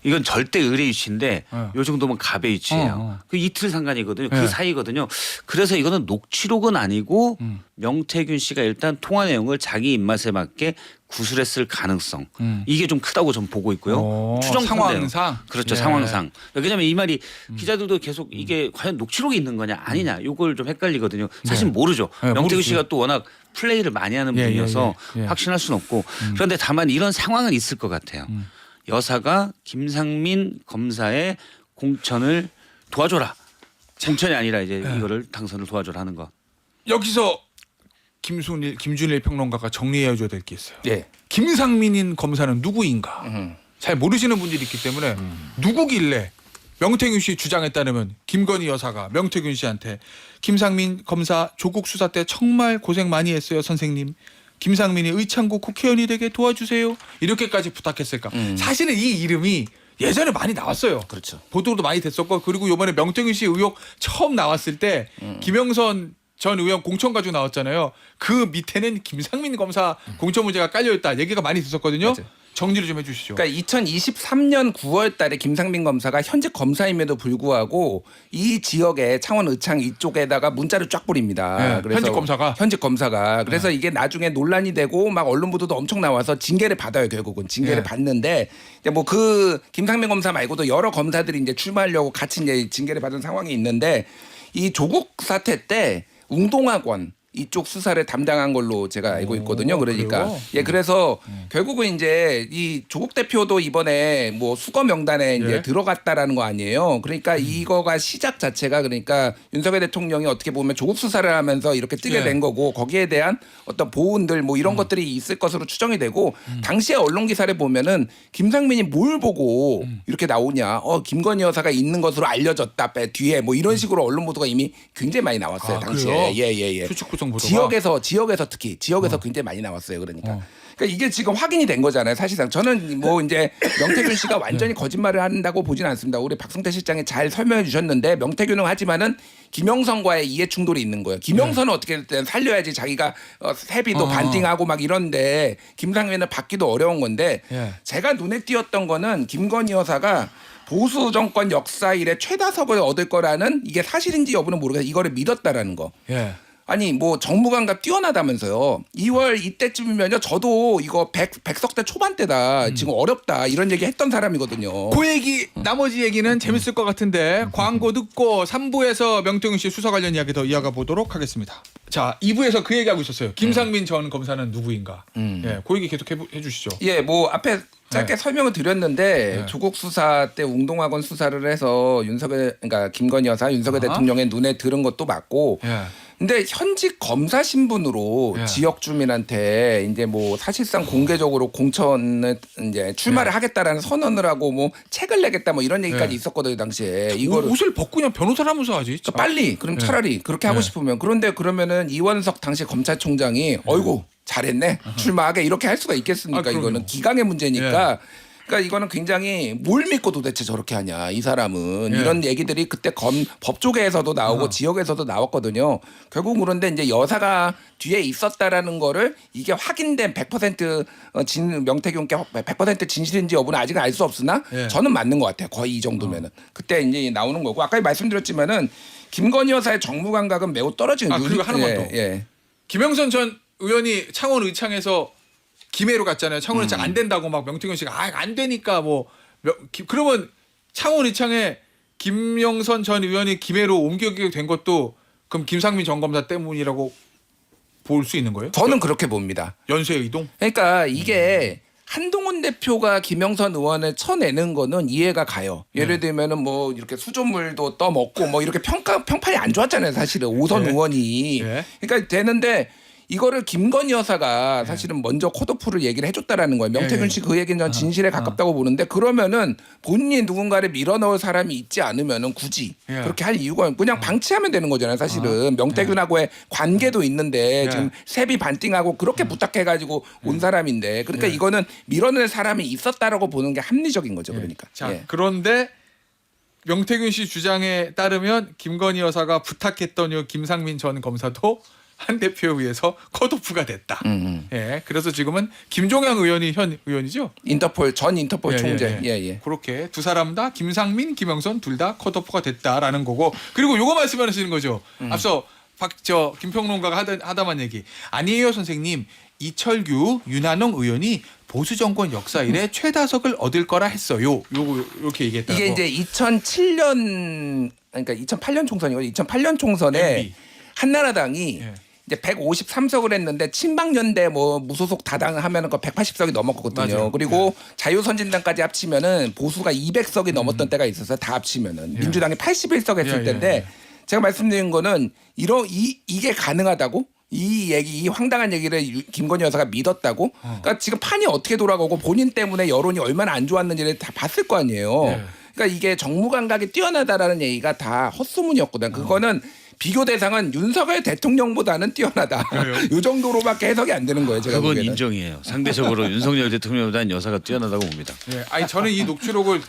S4: 이건 절대 의뢰 위치인데 요 정도면 갑의 위치예요. 그 이틀 상관이거든요. 그 사이거든요. 그래서 이거는 녹취록은 아니고 명태균 씨가 일단 통화 내용을 자기 입맛에 맞게 구술했을 가능성 이게 좀 크다고 전 보고 있고요. 추정컨대요.
S1: 상황상.
S4: 그렇죠.
S1: 예.
S4: 상황상. 왜냐하면 이 말이 기자들도 계속 이게 과연 녹취록이 있는 거냐 아니냐 이걸 좀 헷갈리거든요. 사실 모르죠.
S1: 예,
S4: 명태균
S1: 모르지.
S4: 씨가 또 워낙 플레이를 많이 하는 분이어서
S1: 예.
S4: 확신할 수는 없고 그런데 다만 이런 상황은 있을 것 같아요. 여사가 김상민 검사의 공천을 도와줘라. 공천이 아니라 이제 이거를 당선을 도와줘라 하는 거.
S1: 여기서 김준일 평론가가 정리해 줘야 될 게 있어요.
S3: 예.
S1: 김상민인 검사는 누구인가? 잘 모르시는 분들이 있기 때문에 누구길래 명태균 씨 주장에 따르면 김건희 여사가 명태균 씨한테 김상민 검사 조국 수사 때 정말 고생 많이 했어요, 선생님. 김상민이 의창구 국회의원이 되게 도와주세요. 이렇게까지 부탁했을까? 사실은 이 이름이 예전에 많이 나왔어요.
S3: 그렇죠.
S1: 보도도 많이 됐었고 그리고 이번에 명태균 씨 의혹 처음 나왔을 때 김영선 전 의원 공천 가지고 나왔잖아요. 그 밑에는 김상민 검사 공천 문제가 깔려있다 얘기가 많이 있었거든요.
S3: 맞아요.
S1: 정리를 좀 해주시죠.
S3: 그러니까 2023년 9월 달에 김상민 검사가 현직 검사임에도 불구하고 이 지역에 창원 의창 이쪽에다가 문자를 쫙 뿌립니다.
S1: 네, 현직 검사가.
S3: 그래서 이게 나중에 논란이 되고 막 언론 보도도 엄청 나와서 징계를 받아요. 결국은 징계를 받는데 뭐 그 김상민 검사 말고도 여러 검사들이 이제 출마하려고 같이 이제 징계를 받은 상황이 있는데 이 조국 사태 때 웅동학원 이쪽 수사를 담당한 걸로 제가 알고 있거든요. 그러니까
S1: 그래요?
S3: 그래서 결국은 이제 이 조국 대표도 이번에 뭐 수거 명단에 이제 들어갔다라는 거 아니에요. 그러니까 이거가 시작 자체가 그러니까 윤석열 대통령이 어떻게 보면 조국 수사를 하면서 이렇게 뜨게 된 거고 거기에 대한 어떤 보훈들 뭐 이런 것들이 있을 것으로 추정이 되고 당시에 언론 기사를 보면은 김상민이 뭘 보고 이렇게 나오냐. 김건희 여사가 있는 것으로 알려졌다. 뒤에 뭐 이런 식으로 언론 보도가 이미 굉장히 많이 나왔어요. 당시에. 예.
S1: 추측 구성 보도가.
S3: 지역에서 특히 지역에서 굉장히 많이 나왔어요. 그러니까 이게 지금 확인이 된 거잖아요. 사실상 저는 뭐 이제 명태균 씨가 완전히 거짓말을 한다고 보지는 않습니다. 우리 박성태 실장이 잘 설명해 주셨는데 명태균은 하지만은 김영선과의 이해 충돌이 있는 거예요. 김영선은 어떻게든 살려야지 자기가 세비도 반띵하고 막 이런데 김상민은 받기도 어려운 건데 제가 눈에 띄었던 거는 김건희 여사가 보수 정권 역사 이래 최다석을 얻을 거라는 이게 사실인지 여부는 모르겠어요. 이거를 믿었다라는 거. 아니 뭐 정무감각 뛰어나다면서요. 2월 이때쯤이면요. 저도 이거 100석대 초반대다. 지금 어렵다. 이런 얘기 했던 사람이거든요.
S1: 그 얘기 나머지 얘기는 재밌을 것 같은데 광고 듣고 3부에서 명태균 씨 수사 관련 이야기 더 이어가 보도록 하겠습니다. 자 2부에서 그 얘기하고 있었어요. 김상민 전 검사는 누구인가. 그 얘기 계속 해주시죠.
S3: 예, 뭐 앞에 짧게 설명을 드렸는데 조국 수사 때 웅동학원 수사를 해서 그러니까 김건희 여사 윤석열 대통령의 눈에 들은 것도 맞고 근데 현직 검사 신분으로
S1: 예.
S3: 지역 주민한테 이제 뭐 사실상 공개적으로 공천을 이제 출마를 하겠다라는 선언을 하고 뭐 책을 내겠다 뭐 이런 얘기까지
S1: 예.
S3: 있었거든요 당시에. 이거를
S1: 옷을 벗고 그냥 변호사를 하면서 하지.
S3: 그러니까 빨리 그럼 차라리 그렇게 하고 싶으면 그런데 그러면은 이원석 당시 검찰총장이 어이구 잘했네 출마하게 이렇게 할 수가 있겠습니까?
S1: 그럼요.
S3: 이거는 기강의 문제니까. 그러니까 이거는 굉장히 뭘 믿고 도대체 저렇게 하냐 이 사람은 이런 얘기들이 그때 법조계에서도 나오고 지역에서도 나왔거든요. 결국 그런데 이제 여사가 뒤에 있었다라는 거를 이게 확인된 100% 명태균께 100% 진실인지 여부는 아직은 알 수 없으나 저는 맞는 것 같아요. 거의 이 정도면은 그때 이제 나오는 거고 아까 말씀드렸지만은 김건희 여사의 정무 감각은 매우 떨어지는
S1: 그리고 하나만 더. 김영선 전 의원이 창원 의창에서 김해로 갔잖아요. 창원 의창 안 된다고 막 명태균 씨가 안 되니까 뭐 그러면 창원 의창에 김영선 전 의원이 김해로 옮겨지게 된 것도 그럼 김상민 전 검사 때문이라고 볼 수 있는 거예요?
S3: 저는 그렇게 봅니다.
S1: 연쇄 이동?
S3: 그러니까 이게 한동훈 대표가 김영선 의원을 쳐내는 거는 이해가 가요. 예를 들면은 뭐 이렇게 수조물도 떠먹고 뭐 이렇게 평판이 안 좋았잖아요. 사실은 오선 의원이. 그러니까 되는데 이거를 김건희 여사가 사실은 먼저 컷오프를 얘기를 해줬다라는 거예요. 명태균 씨 그 얘기는 전 진실에 가깝다고 보는데 그러면은 본인이 누군가를 밀어넣을 사람이 있지 않으면은 굳이 그렇게 할 이유가 그냥 방치하면 되는 거잖아요. 사실은 명태균하고의 관계도 있는데 지금 세비 반띵하고 그렇게 부탁해가지고 온 사람인데 그러니까 이거는 밀어낼 사람이 있었다라고 보는 게 합리적인 거죠. 그러니까.
S1: 자, 그런데 명태균 씨 주장에 따르면 김건희 여사가 부탁했던 김상민 전 검사도 한 대표에 의해서 컷오프가 됐다. 예, 그래서 지금은 김종양 의원이 현 의원이죠.
S3: 전 인터폴 총재.
S1: 그렇게 두 사람 다 김상민, 김영선 둘 다 컷오프가 됐다라는 거고. 그리고 요거 말씀하시는 거죠. 앞서 김평론가가 하다만 얘기. 아니에요 선생님. 이철규, 윤한홍 의원이 보수 정권 역사 이래 최다석을 얻을 거라 했어요. 요렇게 얘기했다고.
S3: 이게 이제 2007년 그러니까 2008년 총선이고 2008년 총선에
S1: MB.
S3: 한나라당이 이제 153석을 했는데 친박연대 뭐 무소속 다당 하면은 그 180석이 넘었거든요.
S1: 맞아요.
S3: 그리고 자유선진당까지 합치면은 보수가 200석이 넘었던 때가 있어서 다 합치면은 민주당이 81석 했을 때인데 제가 말씀드린 거는 이게 가능하다고? 이 황당한 얘기를 김건희 여사가 믿었다고? 그러니까 지금 판이 어떻게 돌아가고 본인 때문에 여론이 얼마나 안 좋았는지를 다 봤을 거 아니에요. 그러니까 이게 정무 감각이 뛰어나다라는 얘기가 다 헛소문이었거든. 그거는 비교 대상은 윤석열 대통령보다는 뛰어나다. 이 정도로밖에 해석이 안 되는 거예요. 제가
S4: 그건
S3: 보기에는.
S4: 인정이에요. 상대적으로 윤석열 대통령보다는 여사가 뛰어나다고 봅니다.
S1: 아니 저는 이 녹취록을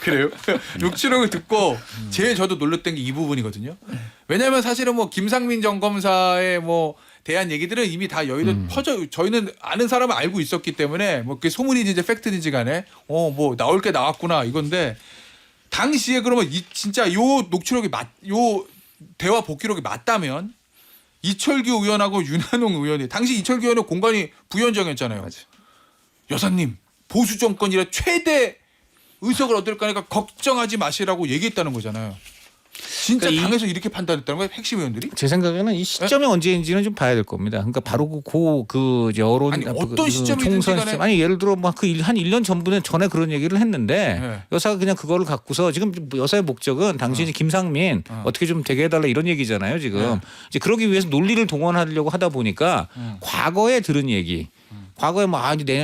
S1: 그래요. 녹취록을 듣고 제일 저도 놀랐던 게 이 부분이거든요. 왜냐하면 사실은 뭐 김상민 전 검사의 뭐 대한 얘기들은 이미 다 여의도 퍼져 저희는 아는 사람을 알고 있었기 때문에 뭐 그게 소문이든지 팩트든지 간에 뭐 나올 게 나왔구나 이건데 당시에 그러면 진짜 요 녹취록이 요 대화 복기록이 맞다면 이철규 의원하고 윤한홍 의원이 당시 이철규 의원은 공관위 부위원장이었잖아요.
S3: 맞아.
S1: 여사님 보수 정권이라 최대 의석을 얻을 거니까 걱정하지 마시라고 얘기했다는 거잖아요. 진짜
S4: 그러니까
S1: 당에서 이렇게 판단했다는 거예요? 핵심 의원들이?
S2: 제 생각에는 이 시점이 언제인지는 좀 봐야 될 겁니다. 그러니까 바로 그 여론
S1: 아니, 어떤 시점이든지
S2: 총선
S1: 간에.
S2: 시점 아니 예를 들어 막 한 1년 전에 그런 얘기를 했는데 여사가 그냥 그거를 갖고서 지금 여사의 목적은 당신이 김상민 어떻게 좀 되게 해달라 이런 얘기잖아요. 지금 이제 그러기 위해서 논리를 동원하려고 하다 보니까 과거에 들은 얘기. 과거에 뭐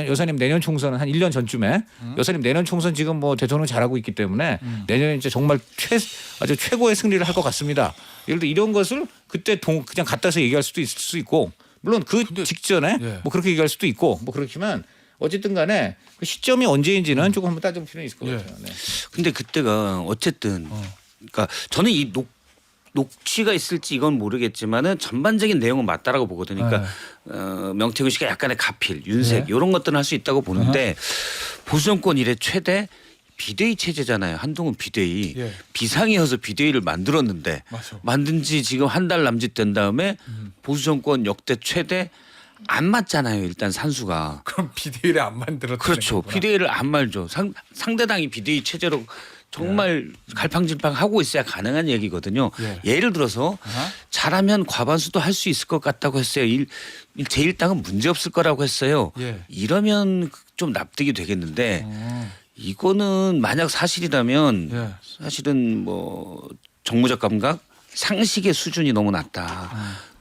S2: 여사님 내년 총선은 한 1년 전쯤에 여사님 내년 총선 지금 뭐 대통령 잘하고 있기 때문에 내년에 이제 정말 아주 최고의 승리를 할 것 같습니다. 예를 들어 이런 것을 그때 그냥 갖다서 얘기할 수도 있을 수 있고 물론 그 직전에 뭐 그렇게 얘기할 수도 있고 뭐 그렇지만 어쨌든 간에 그 시점이 언제인지는 조금 한번 따져볼 필요는 있을 것 같아요. 네.
S4: 근데 그때가 어쨌든 그러니까 저는 이 녹취가 있을지 이건 모르겠지만은 전반적인 내용은 맞다라고 보거든요. 그러니까 명태균 씨가 약간의 가필, 윤색 이런 것들은 할 수 있다고 보는데 보수 정권 이래 최대 비대위 체제잖아요. 한동훈 비대위 비상이어서 비대위를 만들었는데 만든 지 지금 한 달 남짓 된 다음에 보수 정권 역대 최대 안 맞잖아요. 일단 산수가.
S1: 그럼 비대위를 안 만들었다.
S4: 그렇죠. 비대위를 안 말죠. 상대당이 비대위 체제로 정말 갈팡질팡하고 있어야 가능한 얘기거든요. 예를 들어서 잘하면 과반수도 할 수 있을 것 같다고 했어요. 제1당은 문제없을 거라고 했어요. 이러면 좀 납득이 되겠는데 이거는 만약 사실이라면 사실은 뭐 정무적 감각 상식의 수준이 너무 낮다.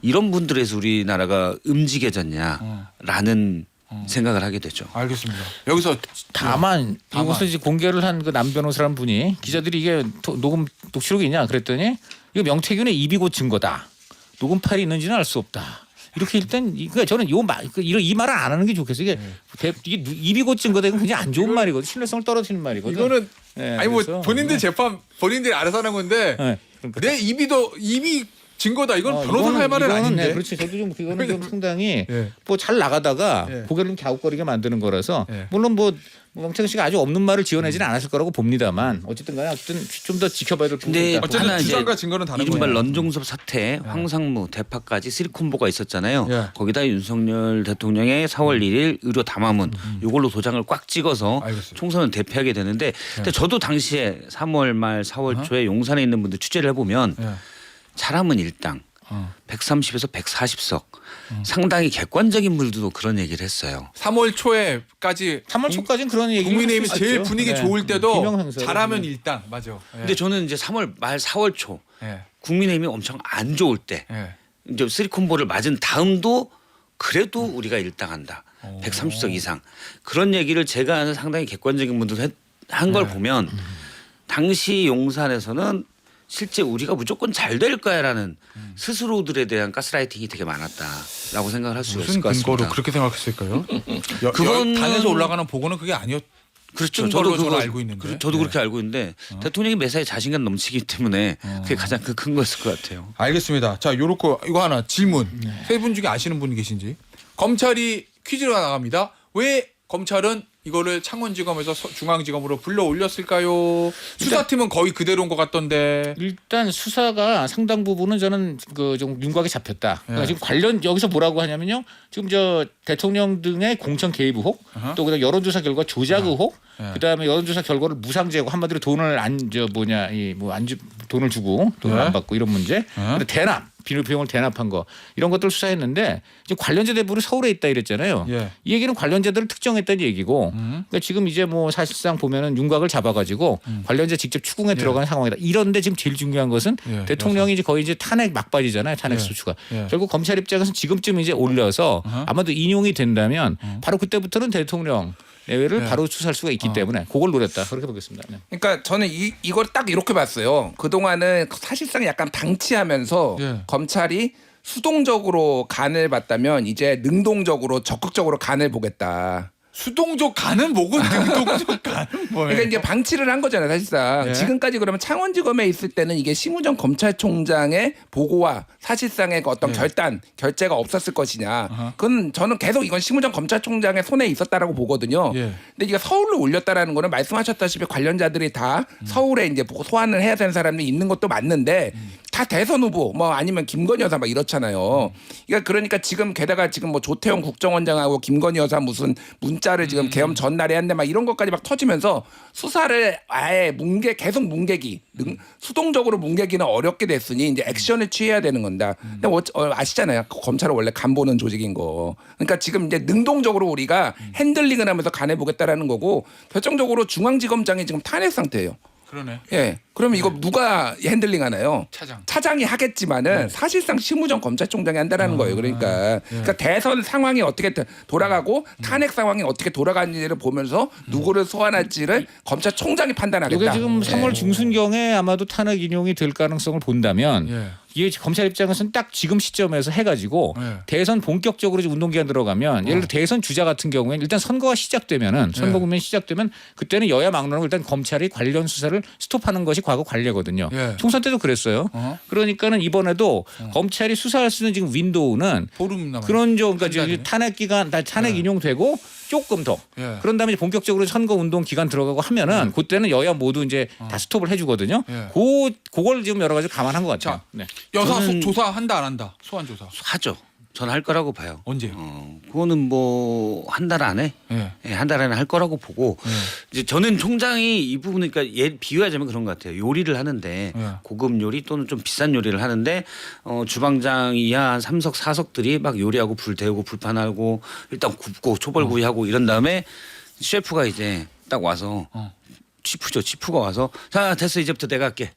S4: 이런 분들에서 우리나라가 음지개졌냐라는 생각을 하게 되죠.
S1: 알겠습니다. 여기서
S2: 다만 이것을 이제 공개를 한 그 남 변호사라는 분이 기자들이 이게 녹음 녹취록이 있냐 그랬더니 이거 명태균의 입이 고친 거다. 녹음 파일이 있는지는 알 수 없다. 이렇게 일단 그러니까 저는 이 말을 안 하는 게 좋겠어요. 이게 입이 고친 거다. 이건 굉장히 안 좋은 말이거든. 신뢰성을 떨어뜨리는 말이거든.
S1: 이거는
S2: 네,
S1: 아니 뭐
S2: 그래서,
S1: 본인들 재판 본인들이 알아서 하는 건데
S2: 네, 그러니까.
S1: 내 입이 증거다. 이건 변호사가 할 말은 아닌데.
S2: 네, 그렇지. 저도 좀 그거는 좀 상당히
S1: 예.
S2: 뭐 잘 나가다가
S1: 예.
S2: 고개를 좀 갸웃거리게 만드는 거라서
S1: 예.
S2: 물론 뭐 명태균 씨가 아주 없는 말을 지어내지는 않았을 거라고 봅니다만 어쨌든간에 좀 더 지켜봐야 될 부분이
S4: 근데
S2: 있다.
S1: 어쨌든
S4: 하나 이제
S1: 주장과 증거는 다른
S4: 이른바
S1: 거예요.
S4: 런종섭 사태, 황상무, 대파까지 쓰리콤보가 있었잖아요.
S1: 예.
S4: 거기다 윤석열 대통령의 4월 1일 의료 담화문 이걸로 도장을 꽉 찍어서
S1: 알겠습니다.
S4: 총선을 대표하게 되는데 근데 저도 당시에 3월 말 4월 초에 용산에 있는 분들 취재를 해보면
S1: 예.
S4: 사람은 일당 130에서 140석 상당히 객관적인 분들도 그런 얘기를 했어요.
S1: 3월 초에까지
S2: 3월 초까지는 그런 얘기
S1: 국민의힘이 제일 분위기 좋을 때도
S2: 비명행사로.
S1: 잘하면 일당 맞아. 예.
S4: 근데 저는 이제 3월 말 4월 초
S1: 예.
S4: 국민의힘이 엄청 안 좋을 때
S1: 예.
S4: 이제 쓰리콤보를 맞은 다음도 그래도 우리가 일당한다. 130석 이상 그런 얘기를 제가 아는 상당히 객관적인 분들 한 걸 보면 당시 용산에서는 실제 우리가 무조건 잘 될 거야라는 스스로들에 대한 가스라이팅이 되게 많았다라고 생각을 할 수 있을
S1: 무슨
S4: 것 같습니다.
S1: 근거로 그렇게 생각했을까요?
S4: 그건-
S1: 당에서 올라가는 보고는 그게 아니었.
S4: 그렇죠.
S1: 걸로
S4: 저도
S1: 저는 알고 있는데.
S4: 저도
S1: 네.
S4: 그렇게 알고 있는데 대통령이 매사에 자신감 넘치기 때문에 그게 가장 큰 거였을 것 같아요.
S1: 알겠습니다. 자, 요렇게 이거 하나 질문. 세 분 중에 아시는 분이 계신지. 검찰이 퀴즈가 나갑니다. 왜 검찰은 이거를 창원지검에서 중앙지검으로 불러 올렸을까요? 수사팀은 거의 그대로인 것 같던데.
S2: 일단 수사가 상당 부분은 저는 그 좀 윤곽이 잡혔다. 그러니까
S1: 예.
S2: 지금 관련 여기서 뭐라고 하냐면요. 지금 저 대통령 등의 공천 개입 의혹, 또 그다음 여론조사 결과 조작 의혹, 그다음에 여론조사 결과를 무상제고 한마디로 돈을 돈을 주고 돈을
S1: 예.
S2: 안 받고 이런 문제, 근데 대납 비용을 대납한 거 이런 것들 수사했는데 지금 관련자 대부분 서울에 있다 이랬잖아요.
S1: 예.
S2: 이 얘기는 관련자들을 특정했다는 얘기고 그러니까 지금 이제 뭐 사실상 보면은 윤곽을 잡아가지고 관련자 직접 추궁에 들어가는 상황이다. 이런데 지금 제일 중요한 것은
S1: 예.
S2: 대통령이 이제 거의 이제 탄핵 막바지잖아요. 탄핵
S1: 예.
S2: 소추가
S1: 예.
S2: 결국 검찰 입장에서는 지금쯤 이제 올려서 아마도 인용이 된다면 바로 그때부터는 대통령 내외를
S1: 예.
S2: 바로 수사할 수가 있기 때문에 그걸 노렸다. 그렇게 보겠습니다. 네.
S3: 그러니까 저는 이걸 딱 이렇게 봤어요. 그동안은 사실상 약간 방치하면서
S1: 예.
S3: 검찰이 수동적으로 간을 봤다면 이제 능동적으로 적극적으로 간을 보겠다.
S1: 수동적 간은 뭐고 능동적 간은 뭐예요?
S3: 그러니까 이제 방치를 한 거잖아요, 사실상.
S1: 예.
S3: 지금까지 그러면 창원지검에 있을 때는 이게 심우정 검찰총장의 보고와 사실상의 그 어떤 결재가 없었을 것이냐. 그건 저는 계속 이건 심우정 검찰총장의 손에 있었다라고 보거든요.
S1: 예.
S3: 근데 이게 서울로 올렸다라는 거는 말씀하셨다시피 관련자들이 다 서울에 이제 소환을 해야 되는 사람이 있는 것도 맞는데 다 대선 후보 뭐 아니면 김건희 여사 막 이렇잖아요. 그러니까 지금 게다가 지금 뭐 조태용 국정원장하고 김건희 여사 무슨 문자를 지금 계엄 전날에 한데 막 이런 것까지 막 터지면서 수사를 아예 계속 뭉개기 수동적으로 뭉개기는 어렵게 됐으니 이제 액션을 취해야 되는 건다. 근데 아시잖아요. 검찰은 원래 간 보는 조직인 거. 그러니까 지금 이제 능동적으로 우리가 핸들링을 하면서 간해 보겠다라는 거고 결정적으로 중앙지검장이 지금 탄핵 상태예요.
S1: 그러네.
S3: 예. 그러면 이거 누가 핸들링 하나요? 차장이 하겠지만은 사실상 심우정 검찰총장이 한다라는 거예요. 그러니까 대선 상황이 어떻게 돌아가고 탄핵 상황이 어떻게 돌아가는지를 보면서 누구를 소환할지를 검찰총장이 판단하겠다.
S2: 이게 지금
S3: 예.
S2: 3월 중순경에 아마도 탄핵 인용이 될 가능성을 본다면
S1: 예.
S2: 이게 검찰 입장에서는 딱 지금 시점에서 해가지고
S1: 예.
S2: 대선 본격적으로 이제 운동기간 들어가면 예를 들어 대선 주자 같은 경우에는 일단 선거가 시작되면은 선거 국면이 시작되면 그때는 여야 막론하고 일단 검찰이 관련 수사를 스톱하는 것이 과거 관례거든요.
S1: 예.
S2: 총선 때도 그랬어요. 그러니까는 이번에도 검찰이 수사할 수 있는 지금 윈도우는
S1: 보름 남았.
S2: 그런 좀 그러니까
S1: 한 달이네.
S2: 지금 탄핵 기간 탄핵 인용되고 조금 더
S1: 예.
S2: 그런 다음에 이제 본격적으로 선거 운동 기간 들어가고 하면은 그때는 여야 모두 이제 다 스톱을 해주거든요.
S1: 예.
S2: 그걸 지금 여러 가지 감안한 것 같아요.
S1: 자,
S2: 네.
S1: 여사
S4: 저는-
S1: 조사한다 안 한다? 소환 조사.
S4: 하죠. 저는 할 거라고 봐요.
S1: 언제요?
S4: 그거는 뭐 한 달 안에
S1: 예.
S4: 한 달 안에 할 거라고 보고
S1: 예.
S4: 이제 저는 총장이 이 부분 그러니까 비유하자면 그런 것 같아요. 요리를 하는데
S1: 예.
S4: 고급 요리 또는 좀 비싼 요리를 하는데 주방장 이하 한 3석 4석들이 막 요리하고 불 데우고 불판하고 일단 굽고 초벌구이하고 이런 다음에 셰프가 이제 딱 와서 치프가 와서 자 됐어 이제부터 내가 할게.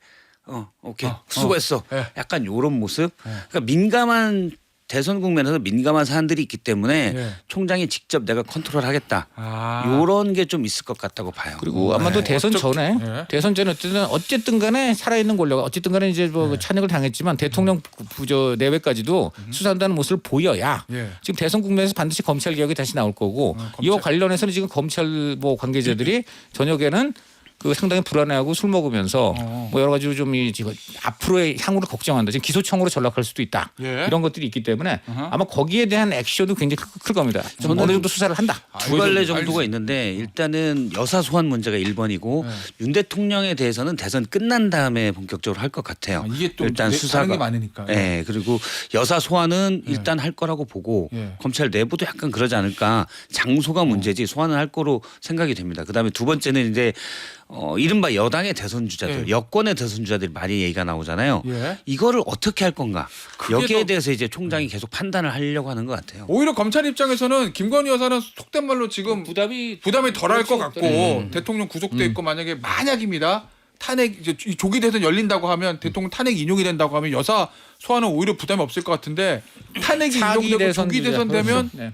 S4: 오케이 수고했어.
S1: 예.
S4: 약간 요런 모습. 그러니까 민감한 대선 국면에서 민감한 사안들이 있기 때문에
S1: 예.
S4: 총장이 직접 내가 컨트롤하겠다.
S1: 아.
S4: 요런 게 좀 있을 것 같다고 봐요.
S2: 그리고 아마도 대선 전에 대선 전에 어쨌든 간에 살아있는 권력 어쨌든 간에 이제 뭐 찬역을 당했지만 대통령 부저 내외까지도 수사한다는 모습을 보여야
S1: 예.
S2: 지금 대선 국면에서 반드시 검찰 개혁이 다시 나올 거고 이와 관련해서는 지금 검찰 뭐 관계자들이 저녁에는 그 상당히 불안해하고 술 먹으면서 뭐 여러 가지로 좀 지금 앞으로의 향후를 걱정한다. 지금 기소청으로 전락할 수도 있다.
S1: 예.
S2: 이런 것들이 있기 때문에 아마 거기에 대한 액션도 굉장히 클 겁니다. 좀 어느 정도 수사를 한다.
S4: 두 갈래 정도가 있는데 일단은 여사 소환 문제가 1번이고 윤 대통령에 대해서는 대선 끝난 다음에 본격적으로 할 것 같아요.
S1: 이게 또
S4: 일단
S1: 다른
S4: 수사가
S1: 게 많으니까.
S4: 네, 그리고 여사 소환은 일단 할 거라고 보고
S1: 예.
S4: 검찰 내부도 약간 그러지 않을까. 장소가 문제지 소환을 할 거로 생각이 됩니다. 그다음에 두 번째는 이제 이른바 여당의 대선 주자들,
S1: 예.
S4: 여권의 대선 주자들이 많이 얘기가 나오잖아요.
S1: 예.
S4: 이거를 어떻게 할 건가?
S1: 그게
S4: 여기에
S1: 더-
S4: 대해서 이제 총장이 계속 판단을 하려고 하는 것 같아요.
S1: 오히려 검찰 입장에서는 김건희 여사는 속된 말로 지금
S2: 부담이
S1: 덜할 것 같고
S2: 네.
S1: 대통령 구속돼 있고 만약입니다. 탄핵 이제 이 조기 대선 열린다고 하면 대통령 탄핵 인용이 된다고 하면 여사 소환은 오히려 부담이 없을 것 같은데 탄핵이 인용되고 조기 대선 되면
S2: 네.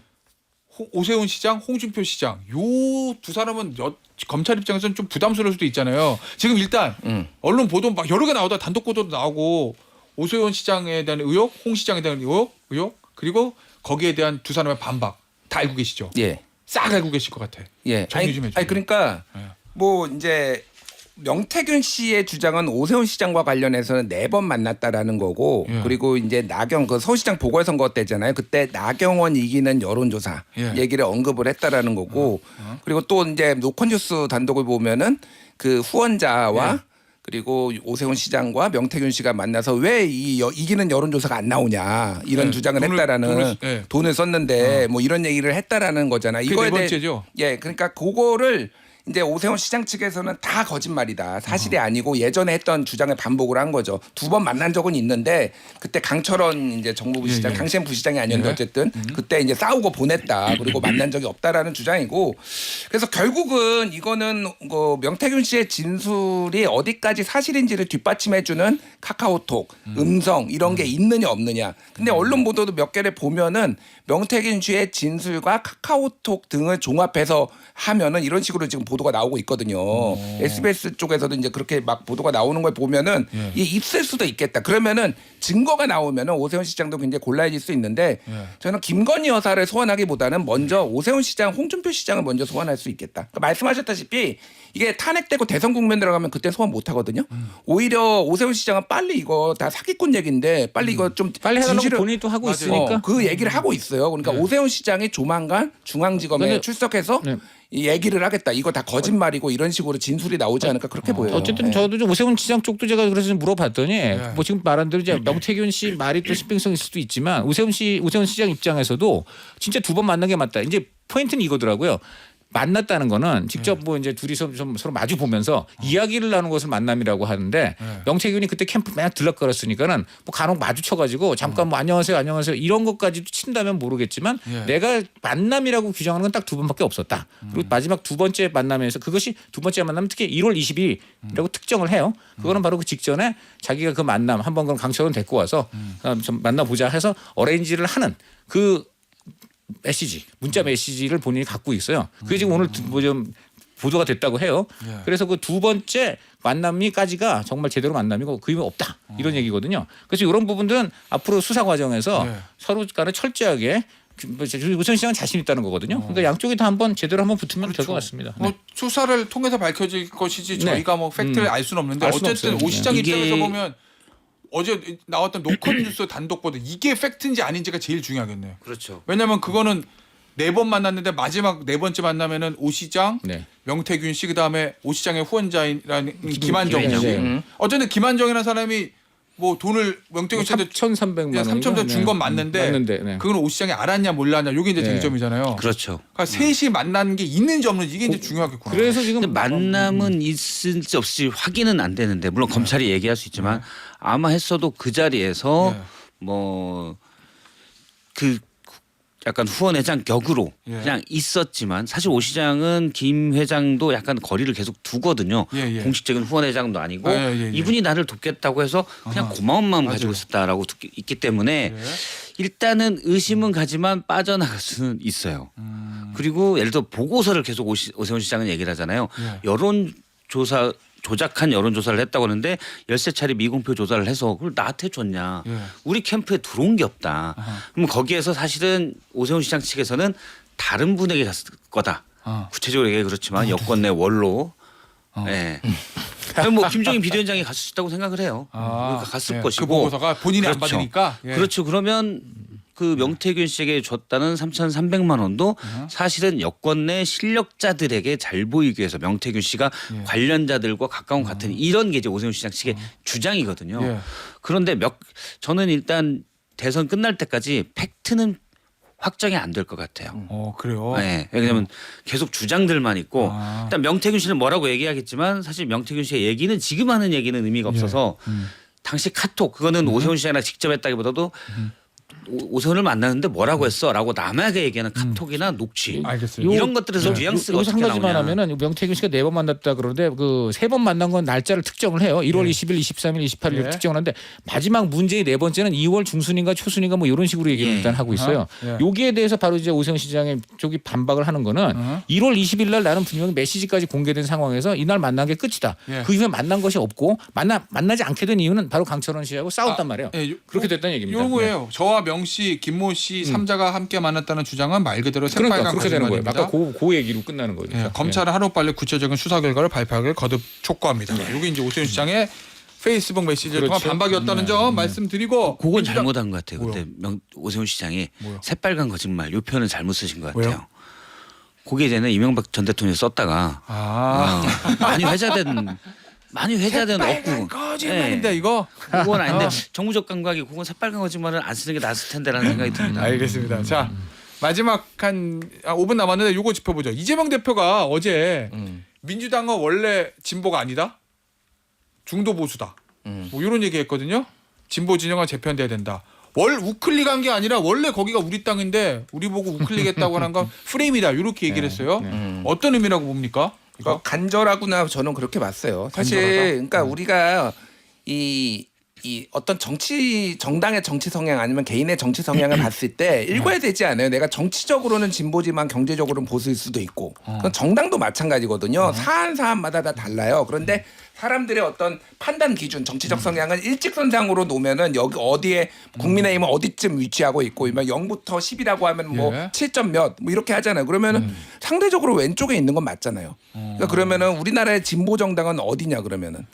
S1: 오세훈 시장, 홍준표 시장 요 두 사람은 검찰 입장에서는 좀 부담스러울 수도 있잖아요. 지금 일단 언론 보도 막 여러 개 나오다 단독 보도도 나오고 오세훈 시장에 대한 의혹, 홍 시장에 대한 의혹 그리고 거기에 대한 두 사람의 반박 다 알고 계시죠?
S3: 예.
S1: 싹 알고 계실 것 같아.
S3: 예.
S1: 정리 좀 해주세요.
S3: 아니 그러니까 뭐 이제 명태균 씨의 주장은 오세훈 시장과 관련해서는 4번 만났다라는 거고
S1: 예.
S3: 그리고 이제 그 서울시장 보궐선거 때잖아요. 그때 나경원 이기는 여론조사
S1: 예.
S3: 얘기를 언급을 했다라는 거고 그리고 또 이제 노컷뉴스 단독을 보면은 그 후원자와
S1: 예.
S3: 그리고 오세훈 시장과 명태균 씨가 만나서 왜 이기는 여론조사가 안 나오냐 이런
S1: 네.
S3: 주장을
S1: 돈을-
S3: 했다라는
S1: 예.
S3: 돈을 썼는데 뭐 이런 얘기를 했다라는 거잖아.
S1: 그게 네 번째죠?
S3: 예, 그러니까 그거를 이제 오세훈 시장 측에서는 다 거짓말이다. 사실이 아니고 예전에 했던 주장을 반복을 한 거죠. 2번 만난 적은 있는데 그때 강철원 이제 정무부
S1: 예,
S3: 시장,
S1: 예.
S3: 당시엔 부시장이 아니었는데
S1: 예.
S3: 어쨌든 그때 이제 싸우고 보냈다. 그리고 만난 적이 없다라는 주장이고 그래서 결국은 이거는 명태균 씨의 진술이 어디까지 사실인지를 뒷받침해주는 카카오톡, 음성 이런 게 있느냐 없느냐. 근데 언론 보도도 몇 개를 보면은 명태균 씨의 진술과 카카오톡 등을 종합해서 하면은 이런 식으로 지금 보도가 나오고 있거든요. SBS 쪽에서도 이제 그렇게 막 보도가 나오는 걸 보면은
S1: 예.
S3: 이게 있을 수도 있겠다. 그러면은 증거가 나오면은 오세훈 시장도 굉장히 곤란해질 수 있는데
S1: 예.
S3: 저는 김건희 여사를 소환하기보다는 먼저 오세훈 시장, 홍준표 시장을 먼저 소환할 수 있겠다. 그러니까 말씀하셨다시피 이게 탄핵되고 대선 국면 들어가면 그때 소환 못 하거든요. 오히려 오세훈 시장은 빨리 이거 다 사기꾼 얘기인데 빨리 이거 좀
S2: 빨리 해달라고
S3: 진실을-
S2: 본인이 또 하고
S1: 맞아요.
S2: 있으니까.
S3: 그 얘기를 하고 있어요. 그러니까 오세훈 시장이 조만간 중앙지검에
S2: 근데-
S3: 출석해서
S2: 네.
S3: 이 얘기를 하겠다. 이거 다 거짓말이고 이런 식으로 진술이 나오지 않을까 그렇게 보여요.
S2: 어쨌든
S3: 네.
S2: 저도 좀 오세훈 시장 쪽도 제가 그래서 좀 물어봤더니 뭐 지금 말한 대로 이제 명태균 씨 말이 또 신빙성이 있을 수도 있지만 오세훈 시장 입장에서도 진짜 2번 만난 게 맞다. 이제 포인트는 이거더라고요. 만났다는 거는 직접 뭐 이제 둘이서 좀 서로 마주 보면서 이야기를 나누는 것을 만남이라고 하는데 명태균이 그때 캠프 맨 들락거렸으니까는 뭐 간혹 마주쳐가지고 잠깐 뭐 안녕하세요 이런 것까지도 친다면 모르겠지만
S1: 예.
S2: 내가 만남이라고 규정하는 건 딱 2번밖에 없었다. 그리고 마지막 2번째 만남에서 그것이 2번째 만남 특히 1월 20일이라고 특정을 해요. 그거는 바로 그 직전에 자기가 그 만남 한번 그럼 강철원 데리고 와서 좀 만나보자 해서 어레인지를 하는 그 메시지, 문자 메시지를 본인이 갖고 있어요. 그게 지금 오늘 뭐 좀 보도가 됐다고 해요.
S1: 예.
S2: 그래서 그 2번째 만남이까지가 정말 제대로 만남이고 그 이유 없다 이런 얘기거든요. 그래서 이런 부분들은 앞으로 수사 과정에서
S1: 예.
S2: 서로 간에 철저하게 우선 시장은 자신 있다는 거거든요. 그러니까 양쪽이 다 한번 제대로 한번 붙으면 될 것 같습니다.
S1: 뭐 수사를 통해서 밝혀질 것이지
S2: 네.
S1: 저희가 뭐 팩트를 알 수는 없는데
S2: 알 수는
S1: 어쨌든
S2: 없어요.
S1: 오 시장
S4: 네.
S1: 입장에서
S4: 이게-
S1: 보면 어제 나왔던 노컷뉴스 단독 보도 이게 팩트인지 아닌지가 제일 중요하겠네요.
S4: 그렇죠.
S1: 왜냐하면 그거는 4번 만났는데 마지막 4번째 만나면은 오 시장,
S2: 네.
S1: 명태균 씨 그다음에 오 시장의 후원자인 김한정
S2: 김한정.
S1: 씨. 어쨌든 김한정이라는 사람이 뭐 돈을 명태균 씨한테
S2: 3,300만 원.
S1: 3,000원 준 건 맞는데
S2: 네.
S1: 그건 오 시장이 알았냐 몰랐냐 요게 이제
S2: 네.
S1: 쟁점이잖아요.
S4: 그렇죠.
S1: 그러니까 셋이 만난 게 있는지 없는지 이게 이제 중요하겠구나.
S2: 그래서 지금
S4: 근데 만남은 있을지 없을지 확인은 안 되는데 물론 검찰이 얘기할 수 있지만 아마 했어도 그 자리에서
S1: 네.
S4: 뭐 그 약간 후원회장 격으로
S1: 예.
S4: 그냥 있었지만 사실 오 시장은 김 회장도 약간 거리를 계속 두거든요.
S1: 예, 예.
S4: 공식적인 후원회장도 아니고
S1: 예, 예, 예.
S4: 이분이 나를 돕겠다고 해서 그냥
S1: 아하.
S4: 고마운 마음
S1: 맞아요.
S4: 가지고 있었다라고 있기 때문에
S1: 예.
S4: 일단은 의심은 가지만 빠져나갈 수는 있어요. 그리고 예를 들어 보고서를 계속 오세훈 시장은 얘기를 하잖아요.
S1: 예.
S4: 여론조사 조작한 여론조사를 했다고 하는데 13차례 미공표 조사를 해서 그걸 나한테 줬냐.
S1: 예.
S4: 우리 캠프에 들어온 게 없다. 그럼 거기에서 사실은 오세훈 시장 측에서는 다른 분에게 갔을 거다. 구체적으로 얘기 그렇지만 여권 내 원로. 예. 그럼 뭐 김종인 비대위원장이 갔을 수 있다고 생각을 해요. 그러니까 갔을
S1: 예.
S4: 것이고.
S1: 그 보고서가 본인이 안
S4: 그렇죠.
S1: 받으니까. 예.
S4: 그렇죠. 그러면 그 명태균 씨에게 줬다는 3,300만 원도 사실은 여권 내 실력자들에게 잘 보이기 위해서 명태균 씨가 관련자들과 가까운 같은 이런 게 이제 오세훈 시장 측의 주장이거든요.
S1: 예.
S4: 그런데 저는 일단 대선 끝날 때까지 팩트는 확정이 안 될 것 같아요.
S1: 그래요.
S4: 네. 왜냐하면 계속 주장들만 있고
S1: 아.
S4: 일단 명태균 씨는 뭐라고 얘기하겠지만 사실 명태균 씨의 얘기는 지금 하는 얘기는 의미가 없어서 당시 카톡 그거는 오세훈 시장이랑 직접 했다기보다도 오세훈을 만났는데 뭐라고 했어라고 남에게 얘기하는 카톡이나 녹취
S1: 알겠어요.
S4: 이런 것들에서 뉘앙스가
S2: 여기서 한
S4: 어떻게
S2: 가지만
S4: 나오냐.
S2: 하면은 명태균 씨가 4번 만났다 그러는데 그 3번 만난 건 날짜를 특정을 해요. 1월 20일, 23일, 28일
S1: 예.
S2: 특정을 하는데 마지막 문제의 4번째는 2월 중순인가 초순인가 뭐 이런 식으로 얘기를
S4: 예.
S2: 일단 하고 있어요.
S1: 예.
S2: 여기에 대해서 바로 이제 오세훈 시장의 쪽이 반박을 하는 거는 1월 20일 날 나는 분명히 메시지까지 공개된 상황에서 이날 만난 게 끝이다.
S1: 예.
S2: 그 이후에 만난 것이 없고 만나지 않게 된 이유는 바로 강철원 씨하고 싸웠단 말이에요.
S1: 예,
S2: 그렇게 됐다는 얘기입니다.
S1: 요거예요. 저와 명 씨, 김모 씨 3자가 함께 만났다는 주장은 말 그대로
S2: 그러니까
S1: 새빨간
S2: 그렇게 되는 거예요.
S1: 거짓말입니다.
S2: 아까 그 얘기로 끝나는 거죠.
S1: 예, 검찰은 하루빨리 구체적인 수사 결과를 발표하길 거듭 촉구합니다. 이게 이제 오세훈 시장의 페이스북 메시지를 통한
S2: 그렇죠.
S1: 반박이었다는 점 말씀드리고
S4: 그건
S1: 민주당-
S4: 잘못한 것 같아요.
S1: 뭐요?
S4: 그때 오세훈 시장이
S1: 뭐요?
S4: 새빨간 거짓말 요 표현을 잘못 쓰신 것 같아요.
S1: 왜요?
S4: 그게 이제는 이명박 전 대통령이 썼다가 많이 회자된 억구.
S1: 거짓말인데 이거.
S4: 그건 아닌데 정무적 감각이 그건 새빨간 거짓말을 안 쓰는 게 나았을 텐데라는 생각이 듭니다.
S1: 알겠습니다. 자 마지막 한 5분 남았는데 요거 짚어보죠. 이재명 대표가 어제 민주당은 원래 진보가 아니다. 중도 보수다. 뭐 이런 얘기했거든요. 진보 진영은 재편돼야 된다. 우클릭한 게 아니라 원래 거기가 우리 땅인데 우리 보고 우클릭했다고 하는 건 프레임이다. 이렇게 얘기를 했어요. 어떤 의미라고 봅니까? 이거?
S3: 간절하구나 저는 그렇게 봤어요. 사실
S1: 간절하다?
S3: 그러니까 우리가 이 어떤 정당의 정치 성향 아니면 개인의 정치 성향을 봤을 때 읽어야 되지 않아요. 내가 정치적으로는 진보지만 경제적으로는 보수일 수도 있고 그건 정당도 마찬가지거든요. 사안마다 다 달라요. 그런데 사람들의 어떤 판단 기준, 정치적 성향은 일직선상으로 놓으면은 여기 어디에 국민의힘은 어디쯤 위치하고 있고, 0부터 10이라고 하면 뭐
S1: 예.
S3: 7점 몇 뭐 이렇게 하잖아요. 그러면은 상대적으로 왼쪽에 있는 건 맞잖아요. 그러니까 그러면은 우리나라의 진보 정당은 어디냐 그러면은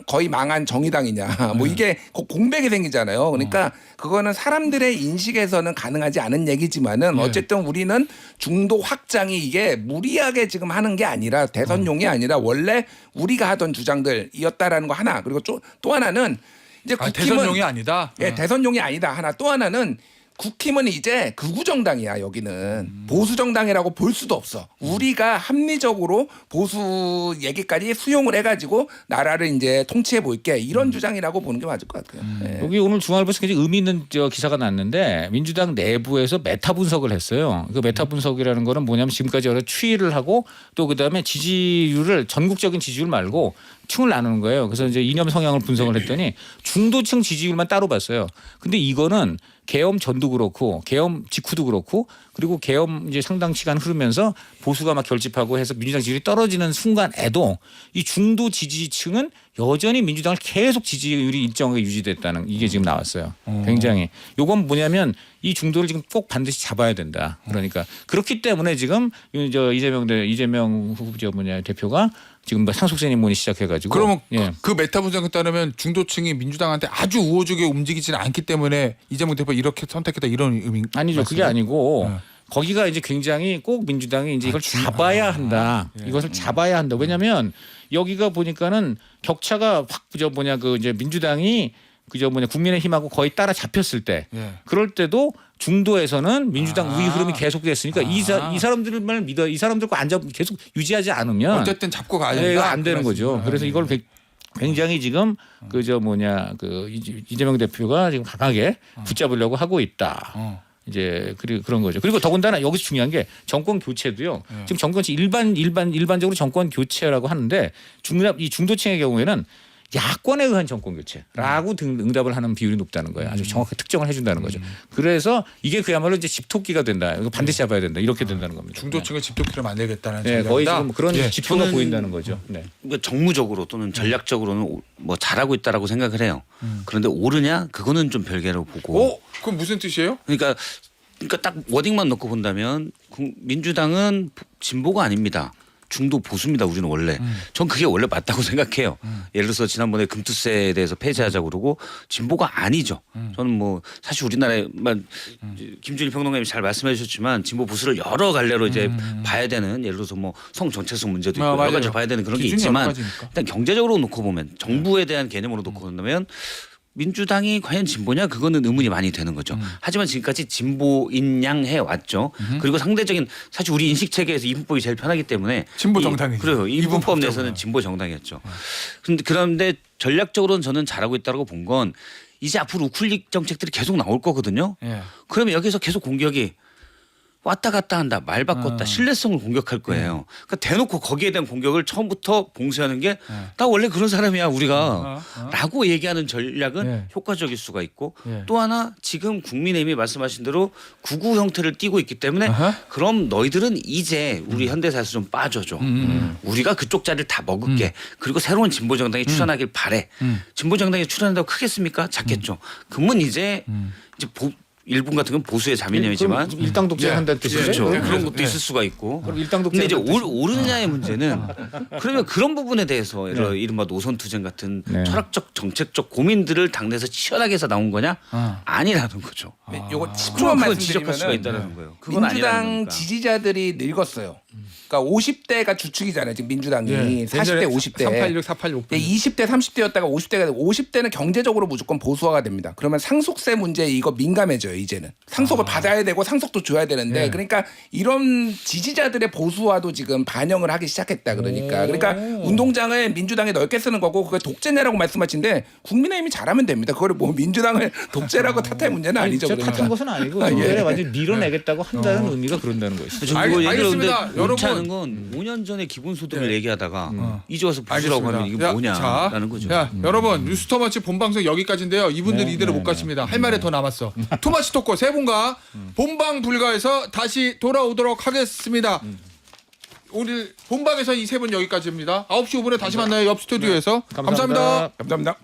S3: 거의 망한 정의당이냐 뭐 이게 공백이 생기잖아요. 그러니까 그거는 사람들의 인식에서는 가능하지 않은 얘기지만은 어쨌든 우리는 중도 확장이 이게 무리하게 지금 하는 게 아니라 대선용이 아니라 원래 우리가 하던 주장들이었다라는 거 하나. 그리고 또 하나는 이제 국힘은
S1: 대선용이 아니다.
S3: 예, 대선용이 아니다. 하나 또 하나는 국힘은 이제 극우 정당이야. 여기는 보수 정당이라고 볼 수도 없어. 우리가 합리적으로 보수 얘기까지 수용을 해가지고 나라를 이제 통치해 볼게 이런 주장이라고 보는 게 맞을 것 같아요. 예.
S2: 여기 오늘 중앙일보에서 굉장히 의미 있는 기사가 났는데 민주당 내부에서 메타 분석을 했어요. 그 메타 분석이라는 거는 뭐냐면 지금까지 여러 추이를 하고 또 그다음에 지지율을 전국적인 지지율 말고 층을 나누는 거예요. 그래서 이제 이념 성향을 분석을 했더니 중도층 지지율만 따로 봤어요. 근데 이거는 계엄 전도 그렇고 계엄 직후도 그렇고 그리고 계엄 이제 상당 시간 흐르면서 보수가 막 결집하고 해서 민주당 지지율이 떨어지는 순간에도 이 중도 지지층은 여전히 민주당을 계속 지지율이 일정하게 유지됐다는 이게 지금 나왔어요. 굉장히 요건 뭐냐면 이 중도를 지금 꼭 반드시 잡아야 된다. 그러니까 그렇기 때문에 지금 이재명 대표가 지금 뭐 상속 세리머니 시작해가지고
S1: 그러면
S2: 예.
S1: 그 메타 분석에 따르면 중도층이 민주당한테 아주 우호적에 움직이지는 않기 때문에 이재명 대표 이렇게 선택했다 이런 의미
S2: 아니죠. 그게
S1: 말씀이세요?
S2: 아니고
S1: 네.
S2: 거기가 이제 굉장히 꼭 민주당이 이제 이걸 잡아야 한다. 이것을 잡아야 한다. 왜냐하면 여기가 보니까는 격차가 확 이제 민주당이 국민의힘하고 거의 따라 잡혔을 때
S1: 예.
S2: 그럴 때도 중도에서는 민주당 우위 흐름이 계속됐으니까 이 사람들만 믿어 이 사람들과 계속 유지하지 않으면
S1: 어쨌든 잡고 가야
S2: 네,
S1: 된다.
S2: 이거 안 되는 거죠.
S1: 말씀이시죠.
S2: 그래서 이걸 굉장히 지금 이재명 대표가 지금 강하게 붙잡으려고 하고 있다. 이제 그런 거죠. 그리고 더군다나 여기서 중요한 게 정권 교체도요. 지금 정권 일반적으로 정권 교체라고 하는데 이 중도층의 경우에는 야권에 의한 정권 교체라고 응답을 하는 비율이 높다는 거예요. 아주 정확하게 특정을 해준다는 거죠. 그래서 이게 그야말로 이제 집토끼가 된다. 이거 반드시 잡아야 된다. 이렇게 된다는 겁니다.
S1: 중도층을 집토끼로 만들겠다는
S2: 네, 거의 지금 그런
S1: 예.
S2: 지표가 보인다는 거죠. 네.
S4: 그러니까 정무적으로 또는 전략적으로는 뭐 잘하고 있다라고 생각을 해요. 그런데 옳으냐 그거는 좀 별개로 보고.
S1: 그건 무슨 뜻이에요?
S4: 그러니까 딱 워딩만 넣고 본다면 민주당은 진보가 아닙니다. 중도 보수입니다. 우리는 원래. 전 그게 원래 맞다고 생각해요. 예를 들어서 지난번에 금투세에 대해서 폐지하자고 그러고 진보가 아니죠. 저는 뭐 사실 우리나라에만 김준일 평론가님이 잘 말씀해 주셨지만 진보 보수를 여러 갈래로 이제 봐야 되는 예를 들어서 뭐 성정체성 문제도 있고 여러 가지 봐야 되는 그런 게 있지만 일단 경제적으로 놓고 보면 정부에 대한 개념으로 놓고 본다면 민주당이 과연 진보냐 그거는 의문이 많이 되는 거죠. 하지만 지금까지 진보인 양 해왔죠. 그리고 상대적인 사실 우리 인식 체계에서 이분법이 제일 편하기 때문에
S1: 진보 정당이죠.
S4: 그래요. 이분법 내에서는 진보 정당이었죠. 그런데 전략적으로는 저는 잘하고 있다고 본 건 이제 앞으로 우클릭 정책들이 계속 나올 거거든요.
S1: 예.
S4: 그러면 여기서 계속 공격이 왔다 갔다 한다. 말 바꿨다. 신뢰성을 공격할 거예요. 그러니까 대놓고 거기에 대한 공격을 처음부터 봉쇄하는 게 나 원래 그런 사람이야 우리가 라고 얘기하는 전략은 효과적일 수가 있고 또 하나 지금 국민의힘이 말씀하신 대로 구구 형태를 띠고 있기 때문에 그럼 너희들은 이제 우리 현대사에서 좀 빠져줘. 우리가 그쪽 자리를 다 먹을게. 그리고 새로운 진보정당이 출현하길 바래. 진보정당이 출현한다고 크겠습니까? 작겠죠. 그러면 이제 일본 같은 건 보수의 자민이지만
S2: 일당 독재한다는 뜻이죠.
S4: 그렇죠. 그런 것도 있을 수가 있고.
S2: 그럼 일당
S4: 근데 이제
S2: 독재.
S4: 옳으냐의 문제는 그러면 그런 부분에 대해서 이른바 노선투쟁 같은 철학적 정책적 고민들을 당내에서 치열하게 해서 나온 거냐? 아니라는 거죠.
S3: 요거 10초만
S4: 그건 지적할 수가
S3: 말씀드리면
S4: 있다는 거예요. 그건 아니라는
S3: 민주당
S4: 거니까.
S3: 지지자들이 늙었어요. 그러니까 50대가 주축이잖아요. 지금 민주당이
S1: 예.
S3: 40대, 50대.
S1: 386, 486.
S3: 20대, 30대였다가 50대가 되고 50대는 경제적으로 무조건 보수화가 됩니다. 그러면 상속세 문제 이거 민감해져요. 이제는 상속을 받아야 되고 상속도 줘야 되는데 그러니까 이런 지지자들의 보수화도 지금 반영을 하기 시작했다. 그러니까 운동장을 민주당에 넓게 쓰는 거고 그게 독재냐라고 말씀하시는데 국민의힘이 잘하면 됩니다. 그거를 뭐 민주당을 독재라고 탓할 문제는 아니죠.
S2: 탓한
S3: 그러니까.
S2: 것은 아니고 그래 완전 밀어내겠다고 한다는 의미가 그런다는 거예요.
S1: 알겠습니다.
S4: 옳지
S1: 여러분.
S4: 않은 건 5년 전에 기본소득을 얘기하다가 이제 와서 보수라고 하면 이게
S1: 자,
S4: 뭐냐라는 거죠.
S1: 야, 여러분 뉴스토마치 본방송 여기까지인데요. 이분들 이대로 못 가십니다. 할 말이 더 남았어. 토마치 토커 세 분과 본방 불가에서 다시 돌아오도록 하겠습니다. 오늘 본방에서 이 세 분 여기까지입니다. 9시 5분에 다시 만나요. 옆 스튜디오에서. 감사합니다.
S3: 감사합니다.